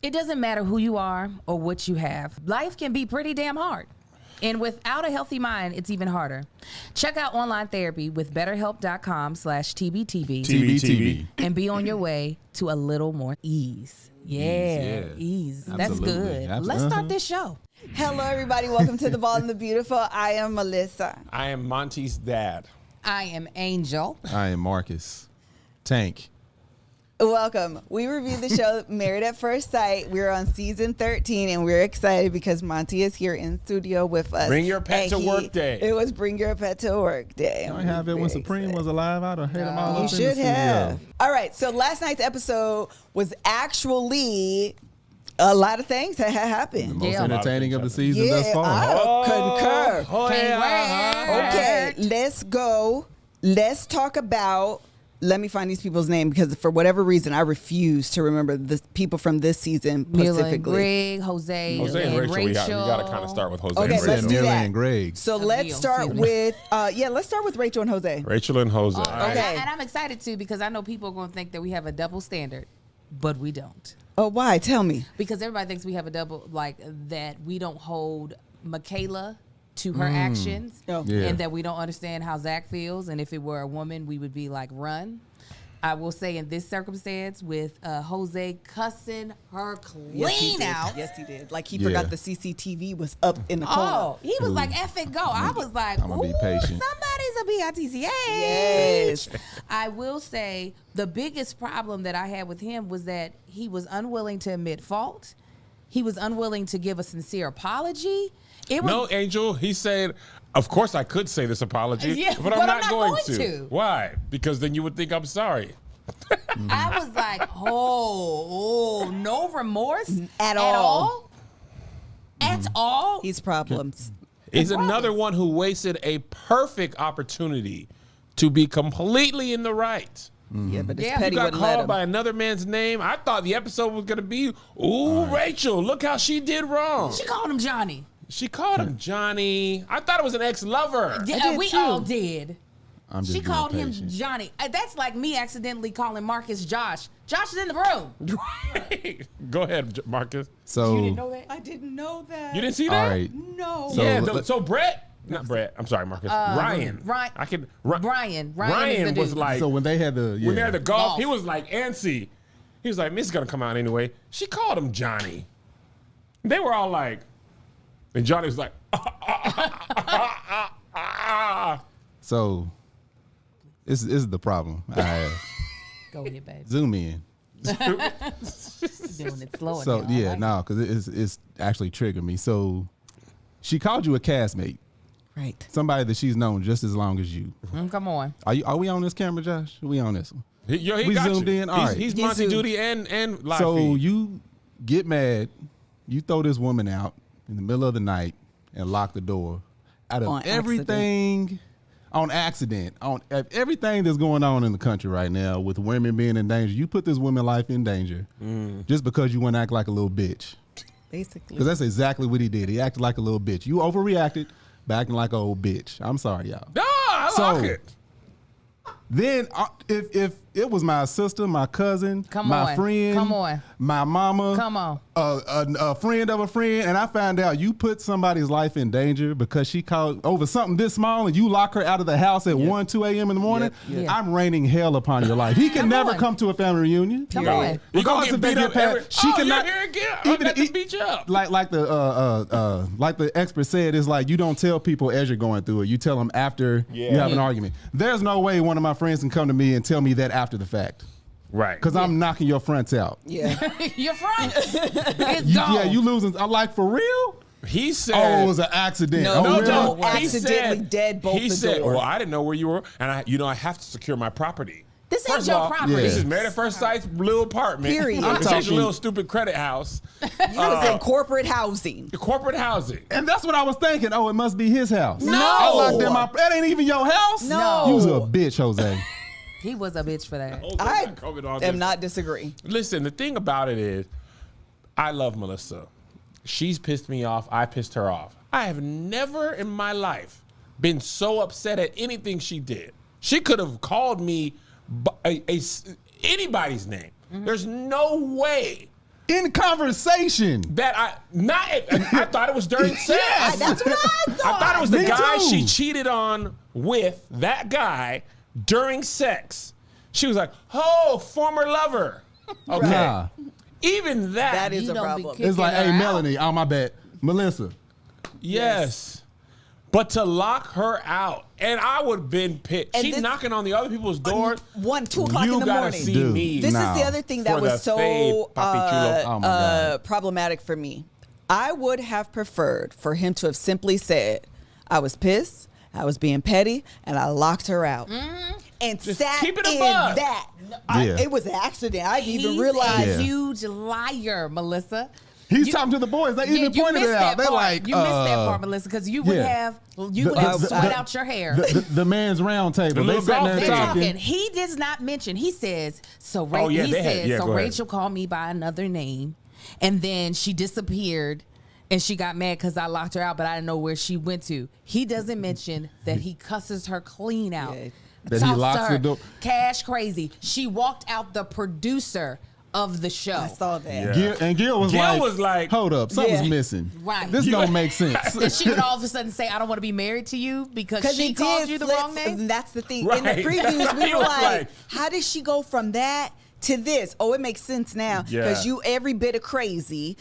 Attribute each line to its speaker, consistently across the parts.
Speaker 1: It doesn't matter who you are or what you have. Life can be pretty damn hard. And without a healthy mind, it's even harder. Check out online therapy with BetterHelp.com/TBTB.
Speaker 2: TBTB.
Speaker 1: And be on your way to a little more ease. Ease. That's good. Let's start this show.
Speaker 3: Hello, everybody. Welcome to The Ball and the Beautiful. I am Melissa.
Speaker 2: I am Monty's dad.
Speaker 1: I am Angel.
Speaker 4: I am Marcus. Tank.
Speaker 3: Welcome. We reviewed the show Married at First Sight. We're on season 13, and we're excited because Monty is here in studio with us.
Speaker 2: Bring your pet to work day.
Speaker 3: It was Bring Your Pet to Work day.
Speaker 4: I have it when Supreme was alive. I'd have had them all up in the
Speaker 3: You should
Speaker 4: studio.
Speaker 3: have. All right, so last night's episode was actually a lot of things that had happened.
Speaker 4: Most entertaining of the season thus far.
Speaker 3: I concur.
Speaker 1: Can't
Speaker 3: Okay, let's go. Let's talk about... Let me find these people's name because for whatever reason I refuse to remember the people from this season specifically.
Speaker 1: Greg, Jose and Rachel.
Speaker 2: We got to kind of start with Jose.
Speaker 3: Okay,
Speaker 2: and
Speaker 3: let's
Speaker 2: Rachel.
Speaker 3: do that.
Speaker 4: And Greg.
Speaker 3: So let's start with let's start with Rachel and Jose.
Speaker 2: Rachel and Jose.
Speaker 3: Okay.
Speaker 1: And I'm excited too because I know people are going to think that we have a double standard, but we don't.
Speaker 3: Oh, why? Tell me.
Speaker 1: Because everybody thinks we have a double, like that we don't hold Michaela to her actions, and that we don't understand how Zach feels. And if it were a woman, we would be like, run. I will say in this circumstance with Jose cussing her clean out.
Speaker 3: Yes, he did. Like he forgot the CCTV was up in the corner.
Speaker 1: Oh, he was like, F it, go. I was like,
Speaker 4: I'm gonna be patient.
Speaker 1: Somebody's a BITCH.
Speaker 3: Yes.
Speaker 1: I will say the biggest problem that I had with him was that he was unwilling to admit fault. He was unwilling to give a sincere apology.
Speaker 2: No, Angel, he said, of course I could say this apology, but I'm not going to. Why? Because then you would think I'm sorry.
Speaker 1: I was like, no remorse
Speaker 3: At all.
Speaker 1: At all.
Speaker 3: He's problems.
Speaker 2: He's another one who wasted a perfect opportunity to be completely in the right.
Speaker 3: Yeah, but this
Speaker 1: Yeah.
Speaker 3: petty
Speaker 2: You got
Speaker 3: wouldn't let
Speaker 2: called
Speaker 3: him.
Speaker 2: by another man's name. I thought the episode was going to be, Rachel, look how she did wrong.
Speaker 1: She called him Johnny.
Speaker 2: She called him Johnny. I thought it was an ex-lover.
Speaker 1: Yeah, we all did.
Speaker 4: I'm just
Speaker 1: She
Speaker 4: being
Speaker 1: called him
Speaker 4: patient.
Speaker 1: Johnny. That's like me accidentally calling Marcus Josh. Josh is in the room.
Speaker 2: Go ahead, Marcus.
Speaker 4: So,
Speaker 1: You didn't know that?
Speaker 3: I didn't know that.
Speaker 2: You didn't see that?
Speaker 4: all right.
Speaker 3: No.
Speaker 4: So-
Speaker 2: So Brett, not Brett. I'm sorry, Marcus. Ryan.
Speaker 1: Ryan.
Speaker 2: I can.
Speaker 1: Ryan is the
Speaker 2: Ryan was
Speaker 1: dude.
Speaker 2: like,
Speaker 4: So when they had the
Speaker 2: when they had the golf,
Speaker 1: Golf.
Speaker 2: he was like antsy. He was like, "This is gonna come out anyway." She called him Johnny. They were all like, and Johnny was like,
Speaker 4: So this is the problem I have.
Speaker 1: Go ahead, baby.
Speaker 4: Zoom in.
Speaker 1: Doing it slow
Speaker 4: So
Speaker 1: enough.
Speaker 4: yeah, no, because it's actually triggered me. So she called you a castmate,
Speaker 3: Right.
Speaker 4: somebody that she's known just as long as you.
Speaker 1: Come on.
Speaker 4: Are we on this camera, Josh? Are we on this one?
Speaker 2: He
Speaker 4: We
Speaker 2: got
Speaker 4: zoomed
Speaker 2: you.
Speaker 4: in? All right.
Speaker 2: He's
Speaker 3: He
Speaker 2: Monty
Speaker 3: zoomed.
Speaker 2: Duty and live
Speaker 4: So
Speaker 2: feed.
Speaker 4: you get mad, you throw this woman out in the middle of the night and lock the door. Out of
Speaker 3: On
Speaker 4: everything, on accident, on everything that's going on in the country right now with women being in danger, you put this woman's life in danger just because you want to act like a little bitch.
Speaker 3: Basically.
Speaker 4: Because that's exactly what he did. He acted like a little bitch. You overreacted by acting like an old bitch. I'm sorry, y'all.
Speaker 2: No, I like it.
Speaker 4: Then if it was my sister, my cousin, my friend, my mama, a friend of a friend, and I found out you put somebody's life in danger because she called over something this small and you lock her out of the house at 1, 2 a.m. in the morning, I'm raining hell upon your life. He can never come to a family reunion.
Speaker 1: Come on.
Speaker 2: You gonna
Speaker 4: Regardless
Speaker 2: get
Speaker 4: if they
Speaker 2: beat
Speaker 4: get
Speaker 2: up
Speaker 4: past, she cannot.
Speaker 2: You're here again. I got to beat you up.
Speaker 4: Like the expert said, it's like you don't tell people as you're going through it. You tell them after you have an argument. There's no way one of my friends can come to me and tell me that after the fact.
Speaker 2: Right.
Speaker 4: Because I'm knocking your fronts out.
Speaker 3: Yeah.
Speaker 1: Your front. It's gone.
Speaker 4: Yeah, you losing. I'm like, for real?
Speaker 2: He said,
Speaker 4: Oh, it was an accident.
Speaker 3: No,
Speaker 4: oh,
Speaker 3: no,
Speaker 4: really?
Speaker 3: no.
Speaker 2: He
Speaker 3: Accidentally dead bolt
Speaker 2: He
Speaker 3: the
Speaker 2: said,
Speaker 3: door.
Speaker 2: well, I didn't know where you were, and I have to secure my property.
Speaker 1: This ain't
Speaker 2: First
Speaker 1: your
Speaker 2: of all,
Speaker 1: property.
Speaker 2: This is Married at First Sight's little apartment.
Speaker 3: Period.
Speaker 4: I'm
Speaker 2: It's just a
Speaker 4: talking-
Speaker 2: little stupid credit house.
Speaker 3: You was in corporate housing.
Speaker 2: The corporate housing.
Speaker 4: And that's what I was thinking. Oh, it must be his house.
Speaker 3: No.
Speaker 4: I locked in my. That ain't even your house.
Speaker 3: No.
Speaker 4: You was a bitch, Jose.
Speaker 1: He was a bitch for that.
Speaker 3: I am not disagreeing.
Speaker 2: Listen, the thing about it is, I love Melissa. She's pissed me off. I pissed her off. I have never in my life been so upset at anything she did. She could have called me anybody's name. There's no way
Speaker 4: In conversation.
Speaker 2: I thought it was during sex.
Speaker 3: Yes, that's what I thought.
Speaker 2: I thought it was the
Speaker 4: Me
Speaker 2: guy
Speaker 4: too.
Speaker 2: she cheated on with, that guy, during sex. She was like, oh, former lover. Okay.
Speaker 4: Nah.
Speaker 2: Even that.
Speaker 3: That is
Speaker 1: You
Speaker 3: a
Speaker 1: don't be
Speaker 3: problem.
Speaker 1: kicking
Speaker 4: It's like,
Speaker 1: her
Speaker 4: hey,
Speaker 1: out.
Speaker 4: Melanie, on my bet. Melissa.
Speaker 2: Yes. But to lock her out, and I would have been pissed.
Speaker 3: And
Speaker 2: She's
Speaker 3: this-
Speaker 2: knocking on the other people's doors.
Speaker 3: 2 o'clock
Speaker 2: You
Speaker 3: in the
Speaker 2: gotta
Speaker 3: morning.
Speaker 2: see
Speaker 4: Dude.
Speaker 2: me.
Speaker 3: This
Speaker 4: Nah.
Speaker 3: is the other thing that
Speaker 2: For
Speaker 3: was
Speaker 2: the
Speaker 3: so
Speaker 2: fade, papi chulo.
Speaker 4: Oh my God.
Speaker 3: problematic for me. I would have preferred for him to have simply said, I was pissed, I was being petty, and I locked her out. And
Speaker 2: Just
Speaker 3: sat
Speaker 2: keep it a
Speaker 3: in
Speaker 2: buck.
Speaker 3: that.
Speaker 4: Yeah.
Speaker 3: It was an accident. I didn't even
Speaker 1: He's
Speaker 3: realize.
Speaker 1: a
Speaker 4: Yeah.
Speaker 1: huge liar, Melissa.
Speaker 4: He's talking to the boys. They even
Speaker 1: you
Speaker 4: pointed
Speaker 1: missed
Speaker 4: it out.
Speaker 1: that
Speaker 4: They're
Speaker 1: part.
Speaker 4: like,
Speaker 1: You missed that part, Melissa, because you would have sweat out your hair.
Speaker 4: The man's round table.
Speaker 2: The
Speaker 4: They
Speaker 2: little
Speaker 4: sitting
Speaker 2: golf
Speaker 4: there
Speaker 2: thing.
Speaker 1: They're
Speaker 4: talking.
Speaker 1: talking. He does not mention. He says so.
Speaker 2: Oh, yeah,
Speaker 1: he
Speaker 2: they had-
Speaker 1: says
Speaker 2: yeah,
Speaker 1: so.
Speaker 2: go ahead.
Speaker 1: Rachel called me by another name, and then she disappeared, and she got mad because I locked her out, but I didn't know where she went to. He doesn't mention that he cusses her clean out.
Speaker 3: Yeah.
Speaker 4: That he
Speaker 1: Talks to
Speaker 4: locks the
Speaker 1: her,
Speaker 4: door.
Speaker 1: Cash crazy. She walked out the producer of the show.
Speaker 3: I saw that.
Speaker 2: Yeah.
Speaker 4: Gil
Speaker 2: was like,
Speaker 4: hold up, something's
Speaker 3: Yeah.
Speaker 4: missing.
Speaker 1: Right.
Speaker 4: This don't make sense.
Speaker 1: And she would all of a sudden say, "I don't want to be married to you because
Speaker 3: Because
Speaker 1: she
Speaker 3: he
Speaker 1: called
Speaker 3: did
Speaker 1: you the
Speaker 3: flip,
Speaker 1: wrong name."
Speaker 3: and that's the thing.
Speaker 2: Right.
Speaker 3: In the previews, we
Speaker 2: He
Speaker 3: were
Speaker 2: was
Speaker 3: like,
Speaker 2: like-
Speaker 3: how did she go from that to this? Oh, it makes sense now because
Speaker 2: Yeah.
Speaker 3: you every bit of crazy.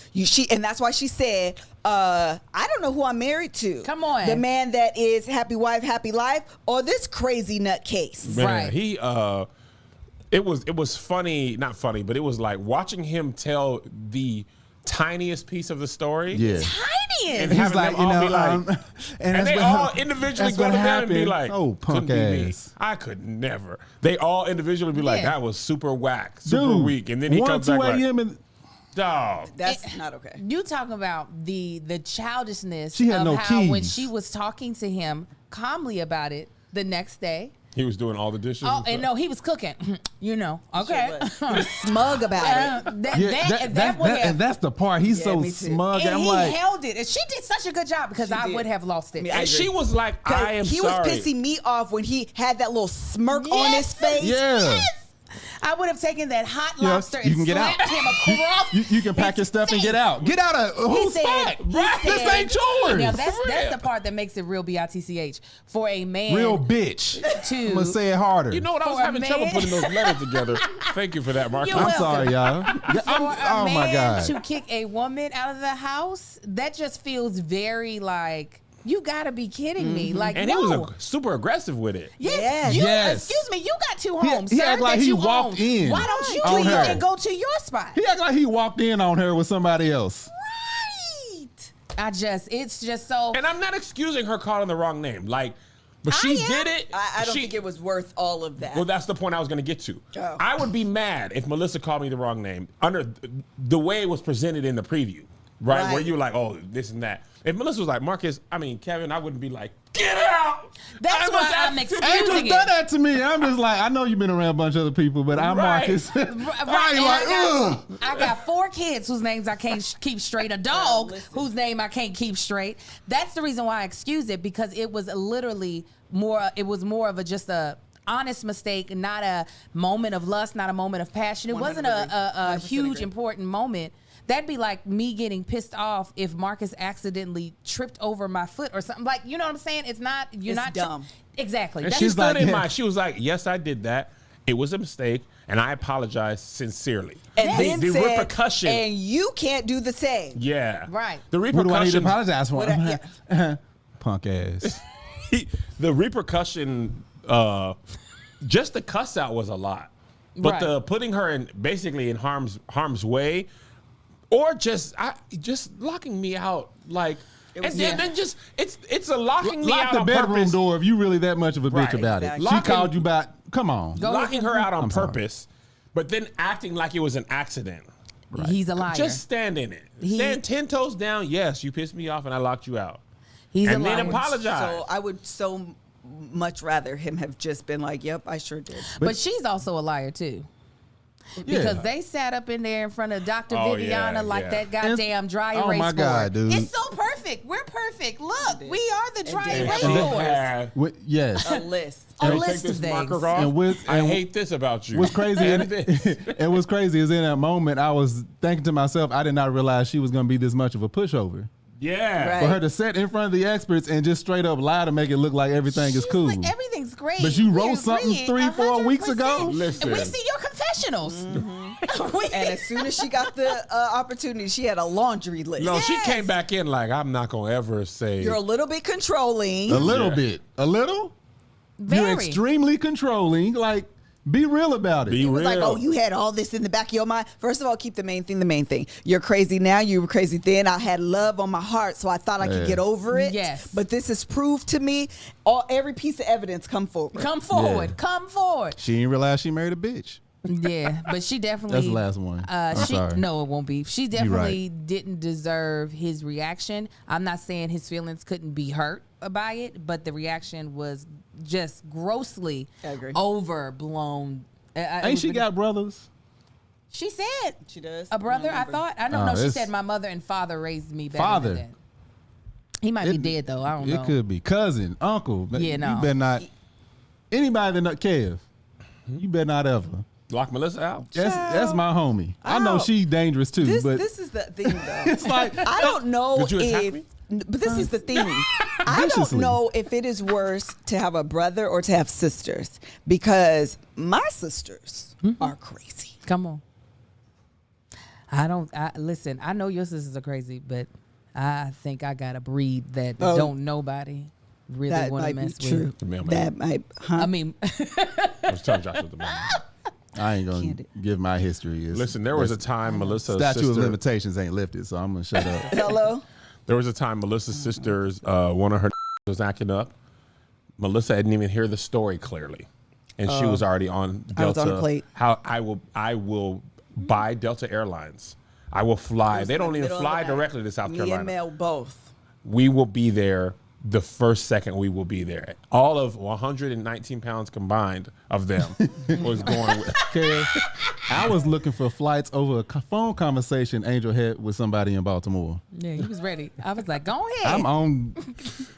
Speaker 3: And that's why she said, I don't know who I'm married to.
Speaker 1: Come on.
Speaker 3: the man that is happy wife, happy life, or this crazy nutcase.
Speaker 2: Man,
Speaker 1: Right.
Speaker 2: he it was funny, not funny, but it was like watching him tell the tiniest piece of the story.
Speaker 4: Yeah.
Speaker 1: Tiny.
Speaker 2: And
Speaker 4: He's
Speaker 2: having
Speaker 4: like,
Speaker 2: them
Speaker 4: you
Speaker 2: all
Speaker 4: know,
Speaker 2: be like,
Speaker 4: and
Speaker 2: and
Speaker 4: that's
Speaker 2: they
Speaker 4: what-
Speaker 2: all individually
Speaker 4: that's
Speaker 2: go
Speaker 4: what
Speaker 2: to him and be
Speaker 4: happened.
Speaker 2: like,
Speaker 4: oh, punk
Speaker 2: couldn't be me.
Speaker 4: ass.
Speaker 2: I could never. They all individually be like,
Speaker 1: Yeah.
Speaker 2: that was super whack, super
Speaker 4: Dude,
Speaker 2: weak. And then he
Speaker 4: 1,
Speaker 2: comes
Speaker 4: 2
Speaker 2: back like,
Speaker 4: a.m. and
Speaker 2: dog.
Speaker 3: That's not okay.
Speaker 1: You talk about the childishness
Speaker 4: She had
Speaker 1: of
Speaker 4: no
Speaker 1: how when
Speaker 4: keys.
Speaker 1: she was talking to him calmly about it the next day.
Speaker 2: He was doing all the dishes.
Speaker 1: Oh,
Speaker 2: and
Speaker 1: and
Speaker 2: stuff.
Speaker 1: no, he was cooking. You know, okay.
Speaker 3: He was smug about it.
Speaker 4: and that's the part. He's
Speaker 3: Yeah,
Speaker 4: so
Speaker 3: me too.
Speaker 4: smug.
Speaker 1: And
Speaker 4: I'm
Speaker 1: he
Speaker 4: like,
Speaker 1: held it, and she did such a good job because I
Speaker 3: did.
Speaker 1: would have lost it.
Speaker 3: I
Speaker 2: And
Speaker 3: agree.
Speaker 2: she was like, I am
Speaker 3: He
Speaker 2: sorry.
Speaker 3: was pissing me off when he had that little smirk on his
Speaker 1: Yes.
Speaker 3: face.
Speaker 4: yeah.
Speaker 1: Yes. I would have taken that hot
Speaker 4: Yeah,
Speaker 1: lobster
Speaker 4: you
Speaker 1: and
Speaker 4: can get out.
Speaker 1: slapped him across.
Speaker 4: You can pack your stuff and get out. Get out of whose spot? This ain't yours.
Speaker 1: Now that's the part that makes it real bitch for a man.
Speaker 4: Real bitch.
Speaker 1: To
Speaker 4: I'm gonna say it harder.
Speaker 2: You know what? I was
Speaker 1: For a
Speaker 2: having trouble
Speaker 1: man.
Speaker 2: putting those letters together. Thank you for that, Mark.
Speaker 1: You're
Speaker 4: I'm
Speaker 1: welcome.
Speaker 4: sorry, y'all. Yeah,
Speaker 1: for a
Speaker 4: oh
Speaker 1: man
Speaker 4: my god.
Speaker 1: to kick a woman out of the house, that just feels very like you gotta be kidding me. Like,
Speaker 2: And
Speaker 1: no.
Speaker 2: he was super aggressive with it.
Speaker 1: Yes.
Speaker 4: Yes.
Speaker 1: Excuse me, you got two
Speaker 4: He-
Speaker 1: homes.
Speaker 4: he
Speaker 1: sir,
Speaker 4: act like
Speaker 1: that
Speaker 4: he
Speaker 1: you
Speaker 4: walked
Speaker 1: own.
Speaker 4: in
Speaker 1: Why don't you
Speaker 4: on
Speaker 1: leave
Speaker 4: her.
Speaker 1: and go to your spot?
Speaker 4: He act like he walked in on her with somebody else.
Speaker 1: Right. It's just so.
Speaker 2: And I'm not excusing her calling the wrong name. Like, but she did it.
Speaker 3: I don't
Speaker 2: She-
Speaker 3: think it was worth all of that.
Speaker 2: Well, that's the point I was going to get to.
Speaker 3: Oh.
Speaker 2: I would be mad if Melissa called me the wrong name under the way it was presented in the preview, right? Where
Speaker 3: Right.
Speaker 2: you were like, oh, this and that. If Melissa was like, Kevin, I wouldn't be like, get out.
Speaker 1: That's why I'm
Speaker 4: Angel
Speaker 1: excusing
Speaker 4: done
Speaker 1: it.
Speaker 4: that to me. I'm just like, I know you've been around a bunch of other people, but I'm
Speaker 2: Right.
Speaker 4: Marcus.
Speaker 1: Right,
Speaker 4: I
Speaker 1: and
Speaker 4: ain't like, ugh.
Speaker 1: I got 4 kids whose names I can't keep straight. A dog whose name I can't keep straight. That's the reason why I excuse it, because it was literally more. It was more of just a honest mistake, not a moment of lust, not a moment of passion. It wasn't a
Speaker 3: 100%
Speaker 1: huge
Speaker 3: agree.
Speaker 1: important moment. That'd be like me getting pissed off if Marcus accidentally tripped over my foot or something. Like, you know what I'm saying? It's not. You're
Speaker 3: It's
Speaker 1: not
Speaker 3: dumb.
Speaker 1: Exactly.
Speaker 2: And
Speaker 1: That's
Speaker 2: she
Speaker 4: She's
Speaker 2: stood
Speaker 4: like,
Speaker 2: in
Speaker 4: yeah.
Speaker 2: mind. She was like, yes, I did that. It was a mistake, and I apologize sincerely.
Speaker 3: And
Speaker 2: the,
Speaker 3: then
Speaker 2: the
Speaker 3: said,
Speaker 2: repercussion.
Speaker 3: and you can't do the same.
Speaker 2: Yeah.
Speaker 1: Right.
Speaker 2: The
Speaker 4: What do I need to
Speaker 2: repercussion.
Speaker 4: apologize for?
Speaker 3: What
Speaker 4: Punk ass.
Speaker 2: The repercussion, just the cuss out was a lot. But
Speaker 1: Right.
Speaker 2: the putting her in basically in harm's way, or just locking me out, like, and
Speaker 3: was-
Speaker 2: then just it's a locking me
Speaker 4: Lock
Speaker 2: out
Speaker 4: the
Speaker 2: on
Speaker 4: bedroom
Speaker 2: purpose.
Speaker 4: door if you really that much of a bitch
Speaker 2: Right,
Speaker 4: about
Speaker 3: exactly.
Speaker 4: it. She
Speaker 2: Locking-
Speaker 4: called you back. Come on.
Speaker 1: Go
Speaker 2: Locking her out on
Speaker 4: I'm sorry.
Speaker 2: purpose, but then acting like it was an accident.
Speaker 1: He's a liar.
Speaker 2: Just stand in it. Stand 10 toes down. Yes, you pissed me off and I locked you out.
Speaker 1: He's
Speaker 2: and
Speaker 1: a
Speaker 2: then
Speaker 1: liar.
Speaker 2: apologize.
Speaker 3: So I would so much rather him have just been like, yep, I sure did.
Speaker 1: But she's also a liar too. Because they sat up in there in front of Dr.
Speaker 2: Oh,
Speaker 1: Viviana
Speaker 2: yeah,
Speaker 1: like
Speaker 2: yeah.
Speaker 1: that goddamn dry
Speaker 4: Oh,
Speaker 1: erase
Speaker 4: my
Speaker 1: board.
Speaker 4: God, dude.
Speaker 1: It's so perfect. perfect. We're perfect. Look, we are the dry erase
Speaker 2: Yes.
Speaker 3: A list.
Speaker 1: A list of things.
Speaker 2: I hate this about you.
Speaker 4: What's crazy and what's crazy is in that moment I was thinking to myself, I did not realize she was going to be this much of a pushover.
Speaker 2: Yeah.
Speaker 3: Right.
Speaker 4: For her to sit in front of the experts and just straight up lie to make it look like everything is cool.
Speaker 1: Like, everything's great.
Speaker 4: But you wrote something 3-4 weeks ago?
Speaker 2: Listen.
Speaker 1: And we see your confessionals.
Speaker 3: And as soon as she got the opportunity, she had a laundry list.
Speaker 2: No, she came back in like, I'm not going to ever say.
Speaker 3: You're a little bit controlling.
Speaker 4: A little bit. A little?
Speaker 1: Very.
Speaker 4: You're extremely controlling. Like, be real about it.
Speaker 2: Be
Speaker 3: It was
Speaker 2: real.
Speaker 3: like, oh, you had all this in the back of your mind. First of all, keep the main thing the main thing. You're crazy now. You were crazy then. I had love on my heart, so I thought I could get over it.
Speaker 1: Yes.
Speaker 3: But this is proved to me. Every piece of evidence come forward.
Speaker 1: Come forward.
Speaker 4: Yeah.
Speaker 1: Come forward.
Speaker 4: She didn't realize she married a bitch.
Speaker 1: Yeah, but she definitely.
Speaker 4: That's the last one. I'm sorry.
Speaker 1: No, it won't be. She definitely didn't deserve his reaction. I'm not saying his feelings couldn't be hurt by it, but the reaction was just grossly overblown.
Speaker 4: Ain't she got brothers?
Speaker 1: She said
Speaker 3: She does.
Speaker 1: a brother. I thought. I don't know. She said my mother and father raised me better than that. He might be dead though. I don't know.
Speaker 4: It could be cousin, uncle.
Speaker 1: Yeah, no.
Speaker 4: You better not. Anybody that not Kev, you better not ever.
Speaker 2: Lock Melissa out.
Speaker 4: That's my homie. I know she's dangerous too, but
Speaker 3: This is the thing though.
Speaker 4: it's like
Speaker 3: I don't know
Speaker 2: Did you attack me?
Speaker 3: But this is the thing. I don't know if it is worse to have a brother or to have sisters, because my sisters are crazy.
Speaker 1: Come on. Listen, I know your sisters are crazy, but I think I got a breed that don't nobody really want to mess with.
Speaker 3: That might,
Speaker 1: I mean,
Speaker 2: I was telling Joshua the moment.
Speaker 4: I ain't gonna give my history.
Speaker 2: Listen, there was a time Melissa's
Speaker 4: statute of
Speaker 2: sister,
Speaker 4: limitations ain't lifted, so I'm gonna shut up.
Speaker 3: hello?
Speaker 2: There was a time Melissa's sisters, one of her was acting up. Melissa didn't even hear the story clearly, and she was already on Delta.
Speaker 3: I was on a plate.
Speaker 2: How I will buy Delta Airlines. I will fly. They don't even fly directly to South Carolina.
Speaker 3: Me and Mel both.
Speaker 2: We will be there the first second we will be there. All of 119 pounds combined of them was going with.
Speaker 4: Okay. I was looking for flights over a phone conversation Angel had with somebody in Baltimore.
Speaker 1: yeah, he was ready. I was like, go ahead.
Speaker 4: I'm on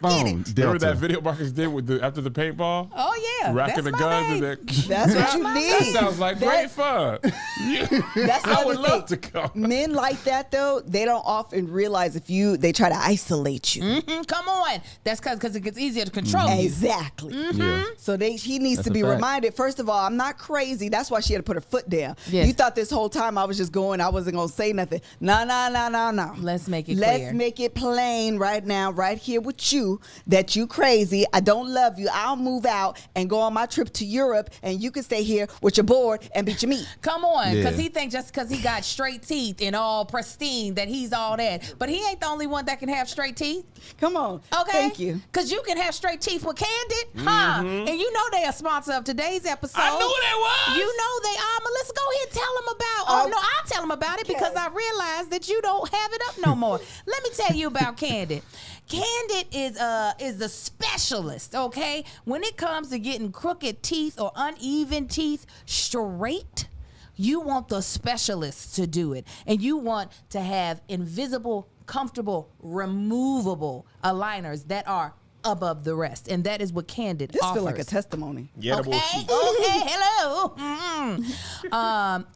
Speaker 4: phone.
Speaker 2: Remember that video Marcus did with after the paintball?
Speaker 1: Oh yeah,
Speaker 2: Racking the guns and
Speaker 3: That's what you need.
Speaker 2: That sounds like great fun.
Speaker 3: That's
Speaker 2: I would love to come.
Speaker 3: Men like that though, they don't often realize they try to isolate you.
Speaker 1: Come on. That's because it gets easier to control you.
Speaker 3: Exactly.
Speaker 4: Yeah.
Speaker 3: So he needs
Speaker 4: That's
Speaker 3: to be
Speaker 4: a fact.
Speaker 3: reminded. First of all, I'm not crazy. That's why she had to put her foot down.
Speaker 1: Yes.
Speaker 3: You thought this whole time I was just going, I wasn't going to say nothing. No.
Speaker 1: Let's make it
Speaker 3: Let's
Speaker 1: clear.
Speaker 3: make it plain right now, right here with you, that you crazy. I don't love you. I'll move out and go on my trip to Europe, and you can stay here with your board and beat your meat.
Speaker 1: Come on, because
Speaker 4: Yeah.
Speaker 1: he thinks just because he got straight teeth and all pristine that he's all that. But he ain't the only one that can have straight teeth.
Speaker 3: Come on.
Speaker 1: Okay.
Speaker 3: Thank you.
Speaker 1: Because you can have straight teeth with Candid, huh? And you know they are sponsor of today's episode.
Speaker 2: I knew they was.
Speaker 1: You know they are. Melissa, go ahead and tell them about. No, I'll tell them about it because I realized that you don't have it up no more. Let me tell you about Candid. Candid is the specialist, okay? When it comes to getting crooked teeth or uneven teeth straight, you want the specialist to do it. And you want to have invisible, comfortable, removable aligners that are above the rest. And that is what Candid
Speaker 3: This
Speaker 1: offers.
Speaker 3: feel like a testimony.
Speaker 2: Yeah,
Speaker 1: Okay, hello.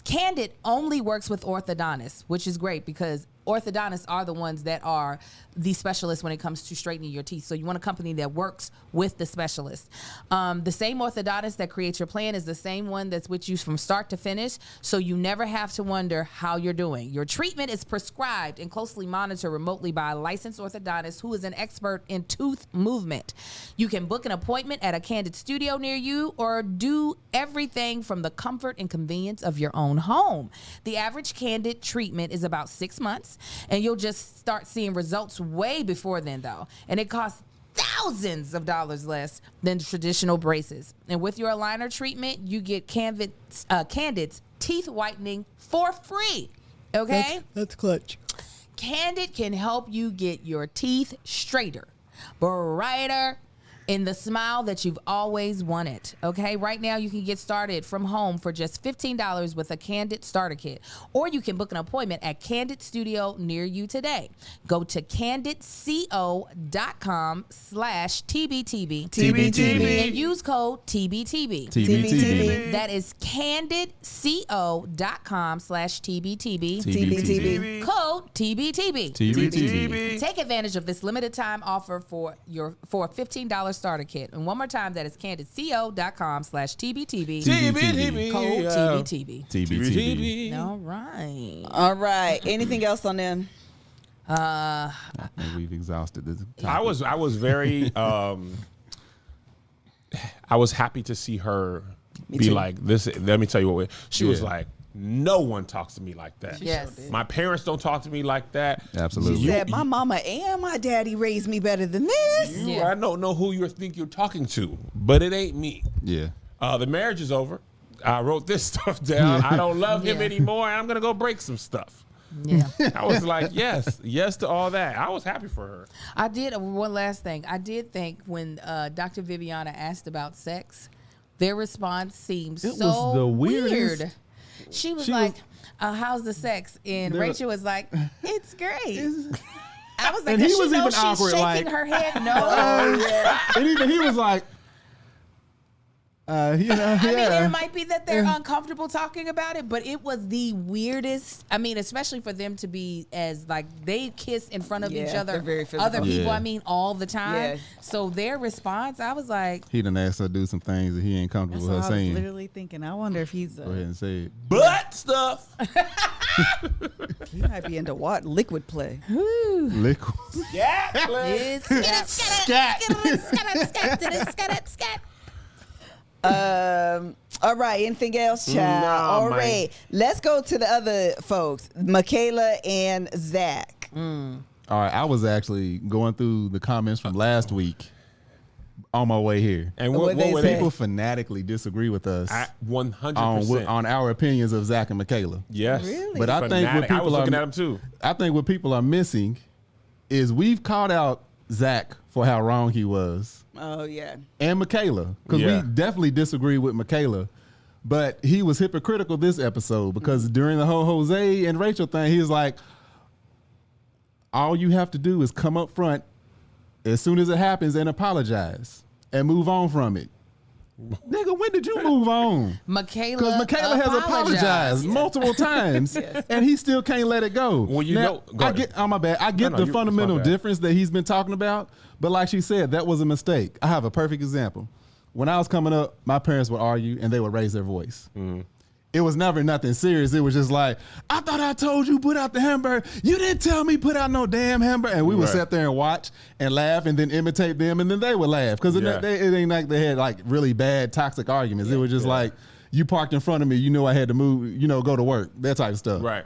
Speaker 1: Candid only works with orthodontists, which is great because orthodontists are the ones that are the specialists when it comes to straightening your teeth. So you want a company that works with the specialist. The same orthodontist that creates your plan is the same one that's with you from start to finish. So you never have to wonder how you're doing. Your treatment is prescribed and closely monitored remotely by a licensed orthodontist who is an expert in tooth movement. You can book an appointment at a Candid studio near you or do everything from the comfort and convenience of your own home. The average Candid treatment is about 6 months, and you'll just start seeing results way before then, though. And it costs thousands of dollars less than traditional braces. And with your aligner treatment, you get Candid's teeth whitening for free. Okay?
Speaker 3: That's clutch.
Speaker 1: Candid can help you get your teeth straighter, brighter, in the smile that you've always wanted. Okay, right now you can get started from home for just $15 with a Candid starter kit, or you can book an appointment at Candid Studio near you today. Go to candidco.com/TBTB and use code TBTB. That is candidco.com/TBTB. Code TBTB. Take advantage of this limited time offer for a $15 starter kit. And one more time, that is candidco.com/TBTB. Code TBTB. All right. Anything else on them?
Speaker 4: I think we've exhausted this topic.
Speaker 2: I was very I was happy to see her like this. Let me tell you what she was like. No one talks to me like that.
Speaker 1: Yes.
Speaker 2: My parents don't talk to me like that.
Speaker 4: Absolutely.
Speaker 3: She said, my mama and my daddy raised me better than this.
Speaker 2: I don't know who you think you're talking to, but it ain't me.
Speaker 4: Yeah.
Speaker 2: The marriage is over. I wrote this stuff down. I don't love him anymore. I'm going to go break some stuff.
Speaker 1: Yeah.
Speaker 2: I was like, yes to all that. I was happy for her.
Speaker 1: I did. One last thing. I did think when Dr. Viviana asked about sex, their response seemed so
Speaker 4: the weirdest.
Speaker 1: weird. She was like, how's the sex? And Rachel was like, it's great. I was like,
Speaker 4: and he
Speaker 1: does she
Speaker 4: was
Speaker 1: know
Speaker 4: even
Speaker 1: she's
Speaker 4: awkward,
Speaker 1: shaking
Speaker 4: like,
Speaker 1: her head? No.
Speaker 4: And even he was like,
Speaker 1: I mean, it might be that they're uncomfortable talking about it, but it was the weirdest. I mean, especially for them to be as like they kiss in front of each other,
Speaker 3: very physical.
Speaker 1: other people.
Speaker 4: Yeah.
Speaker 1: I mean, all the time.
Speaker 3: Yeah.
Speaker 1: So their response, I was like,
Speaker 4: he done asked her to do some things that he ain't comfortable
Speaker 5: That's
Speaker 4: with
Speaker 5: what
Speaker 4: her
Speaker 5: I was
Speaker 4: saying.
Speaker 5: literally thinking. I wonder if he's
Speaker 4: Go ahead and say it.
Speaker 2: Butt stuff.
Speaker 3: He might be into what? Liquid play.
Speaker 4: Liquid.
Speaker 3: All right. Anything else, child?
Speaker 2: Nah,
Speaker 3: All right. Let's go to the other folks, Michaela and Zach.
Speaker 4: All right. I was actually going through the comments from last week on my way here.
Speaker 2: And
Speaker 3: What
Speaker 2: what
Speaker 3: they
Speaker 2: were
Speaker 3: say?
Speaker 4: People fanatically disagree with us
Speaker 2: 100%.
Speaker 4: on our opinions of Zach and Michaela.
Speaker 2: Yes.
Speaker 3: Really?
Speaker 4: But I think what
Speaker 2: Fanatic. I was
Speaker 4: people
Speaker 2: looking
Speaker 4: are,
Speaker 2: at him too.
Speaker 4: I think what people are missing is we've called out Zach for how wrong he was,
Speaker 3: Oh, yeah.
Speaker 4: and Michaela, because
Speaker 2: Yeah.
Speaker 4: we definitely disagree with Michaela. But he was hypocritical this episode because during the whole Jose and Rachel thing, he was like, all you have to do is come up front as soon as it happens and apologize and move on from it. Nigga, when did you move on? Because Michaela has apologized multiple times, and he still can't let it go.
Speaker 2: Well, you
Speaker 4: now,
Speaker 2: know, go
Speaker 4: I
Speaker 2: ahead.
Speaker 4: get. Oh my bad. I get
Speaker 2: No,
Speaker 4: the
Speaker 2: it's
Speaker 4: fundamental
Speaker 2: my bad.
Speaker 4: difference that he's been talking about, but like she said, that was a mistake. I have a perfect example. When I was coming up, my parents would argue and they would raise their voice.
Speaker 2: Mm-hmm.
Speaker 4: It was never nothing serious. It was just like, I thought I told you put out the hamburger. You didn't tell me put out no damn hamburger. And we would
Speaker 2: Right.
Speaker 4: sit there and watch and laugh and then imitate them, and then they would laugh because
Speaker 2: Yeah.
Speaker 4: it ain't like they had like really bad toxic arguments. It was just like, you parked in front of me, you know I had to move, go to work, that type of stuff.
Speaker 2: Right.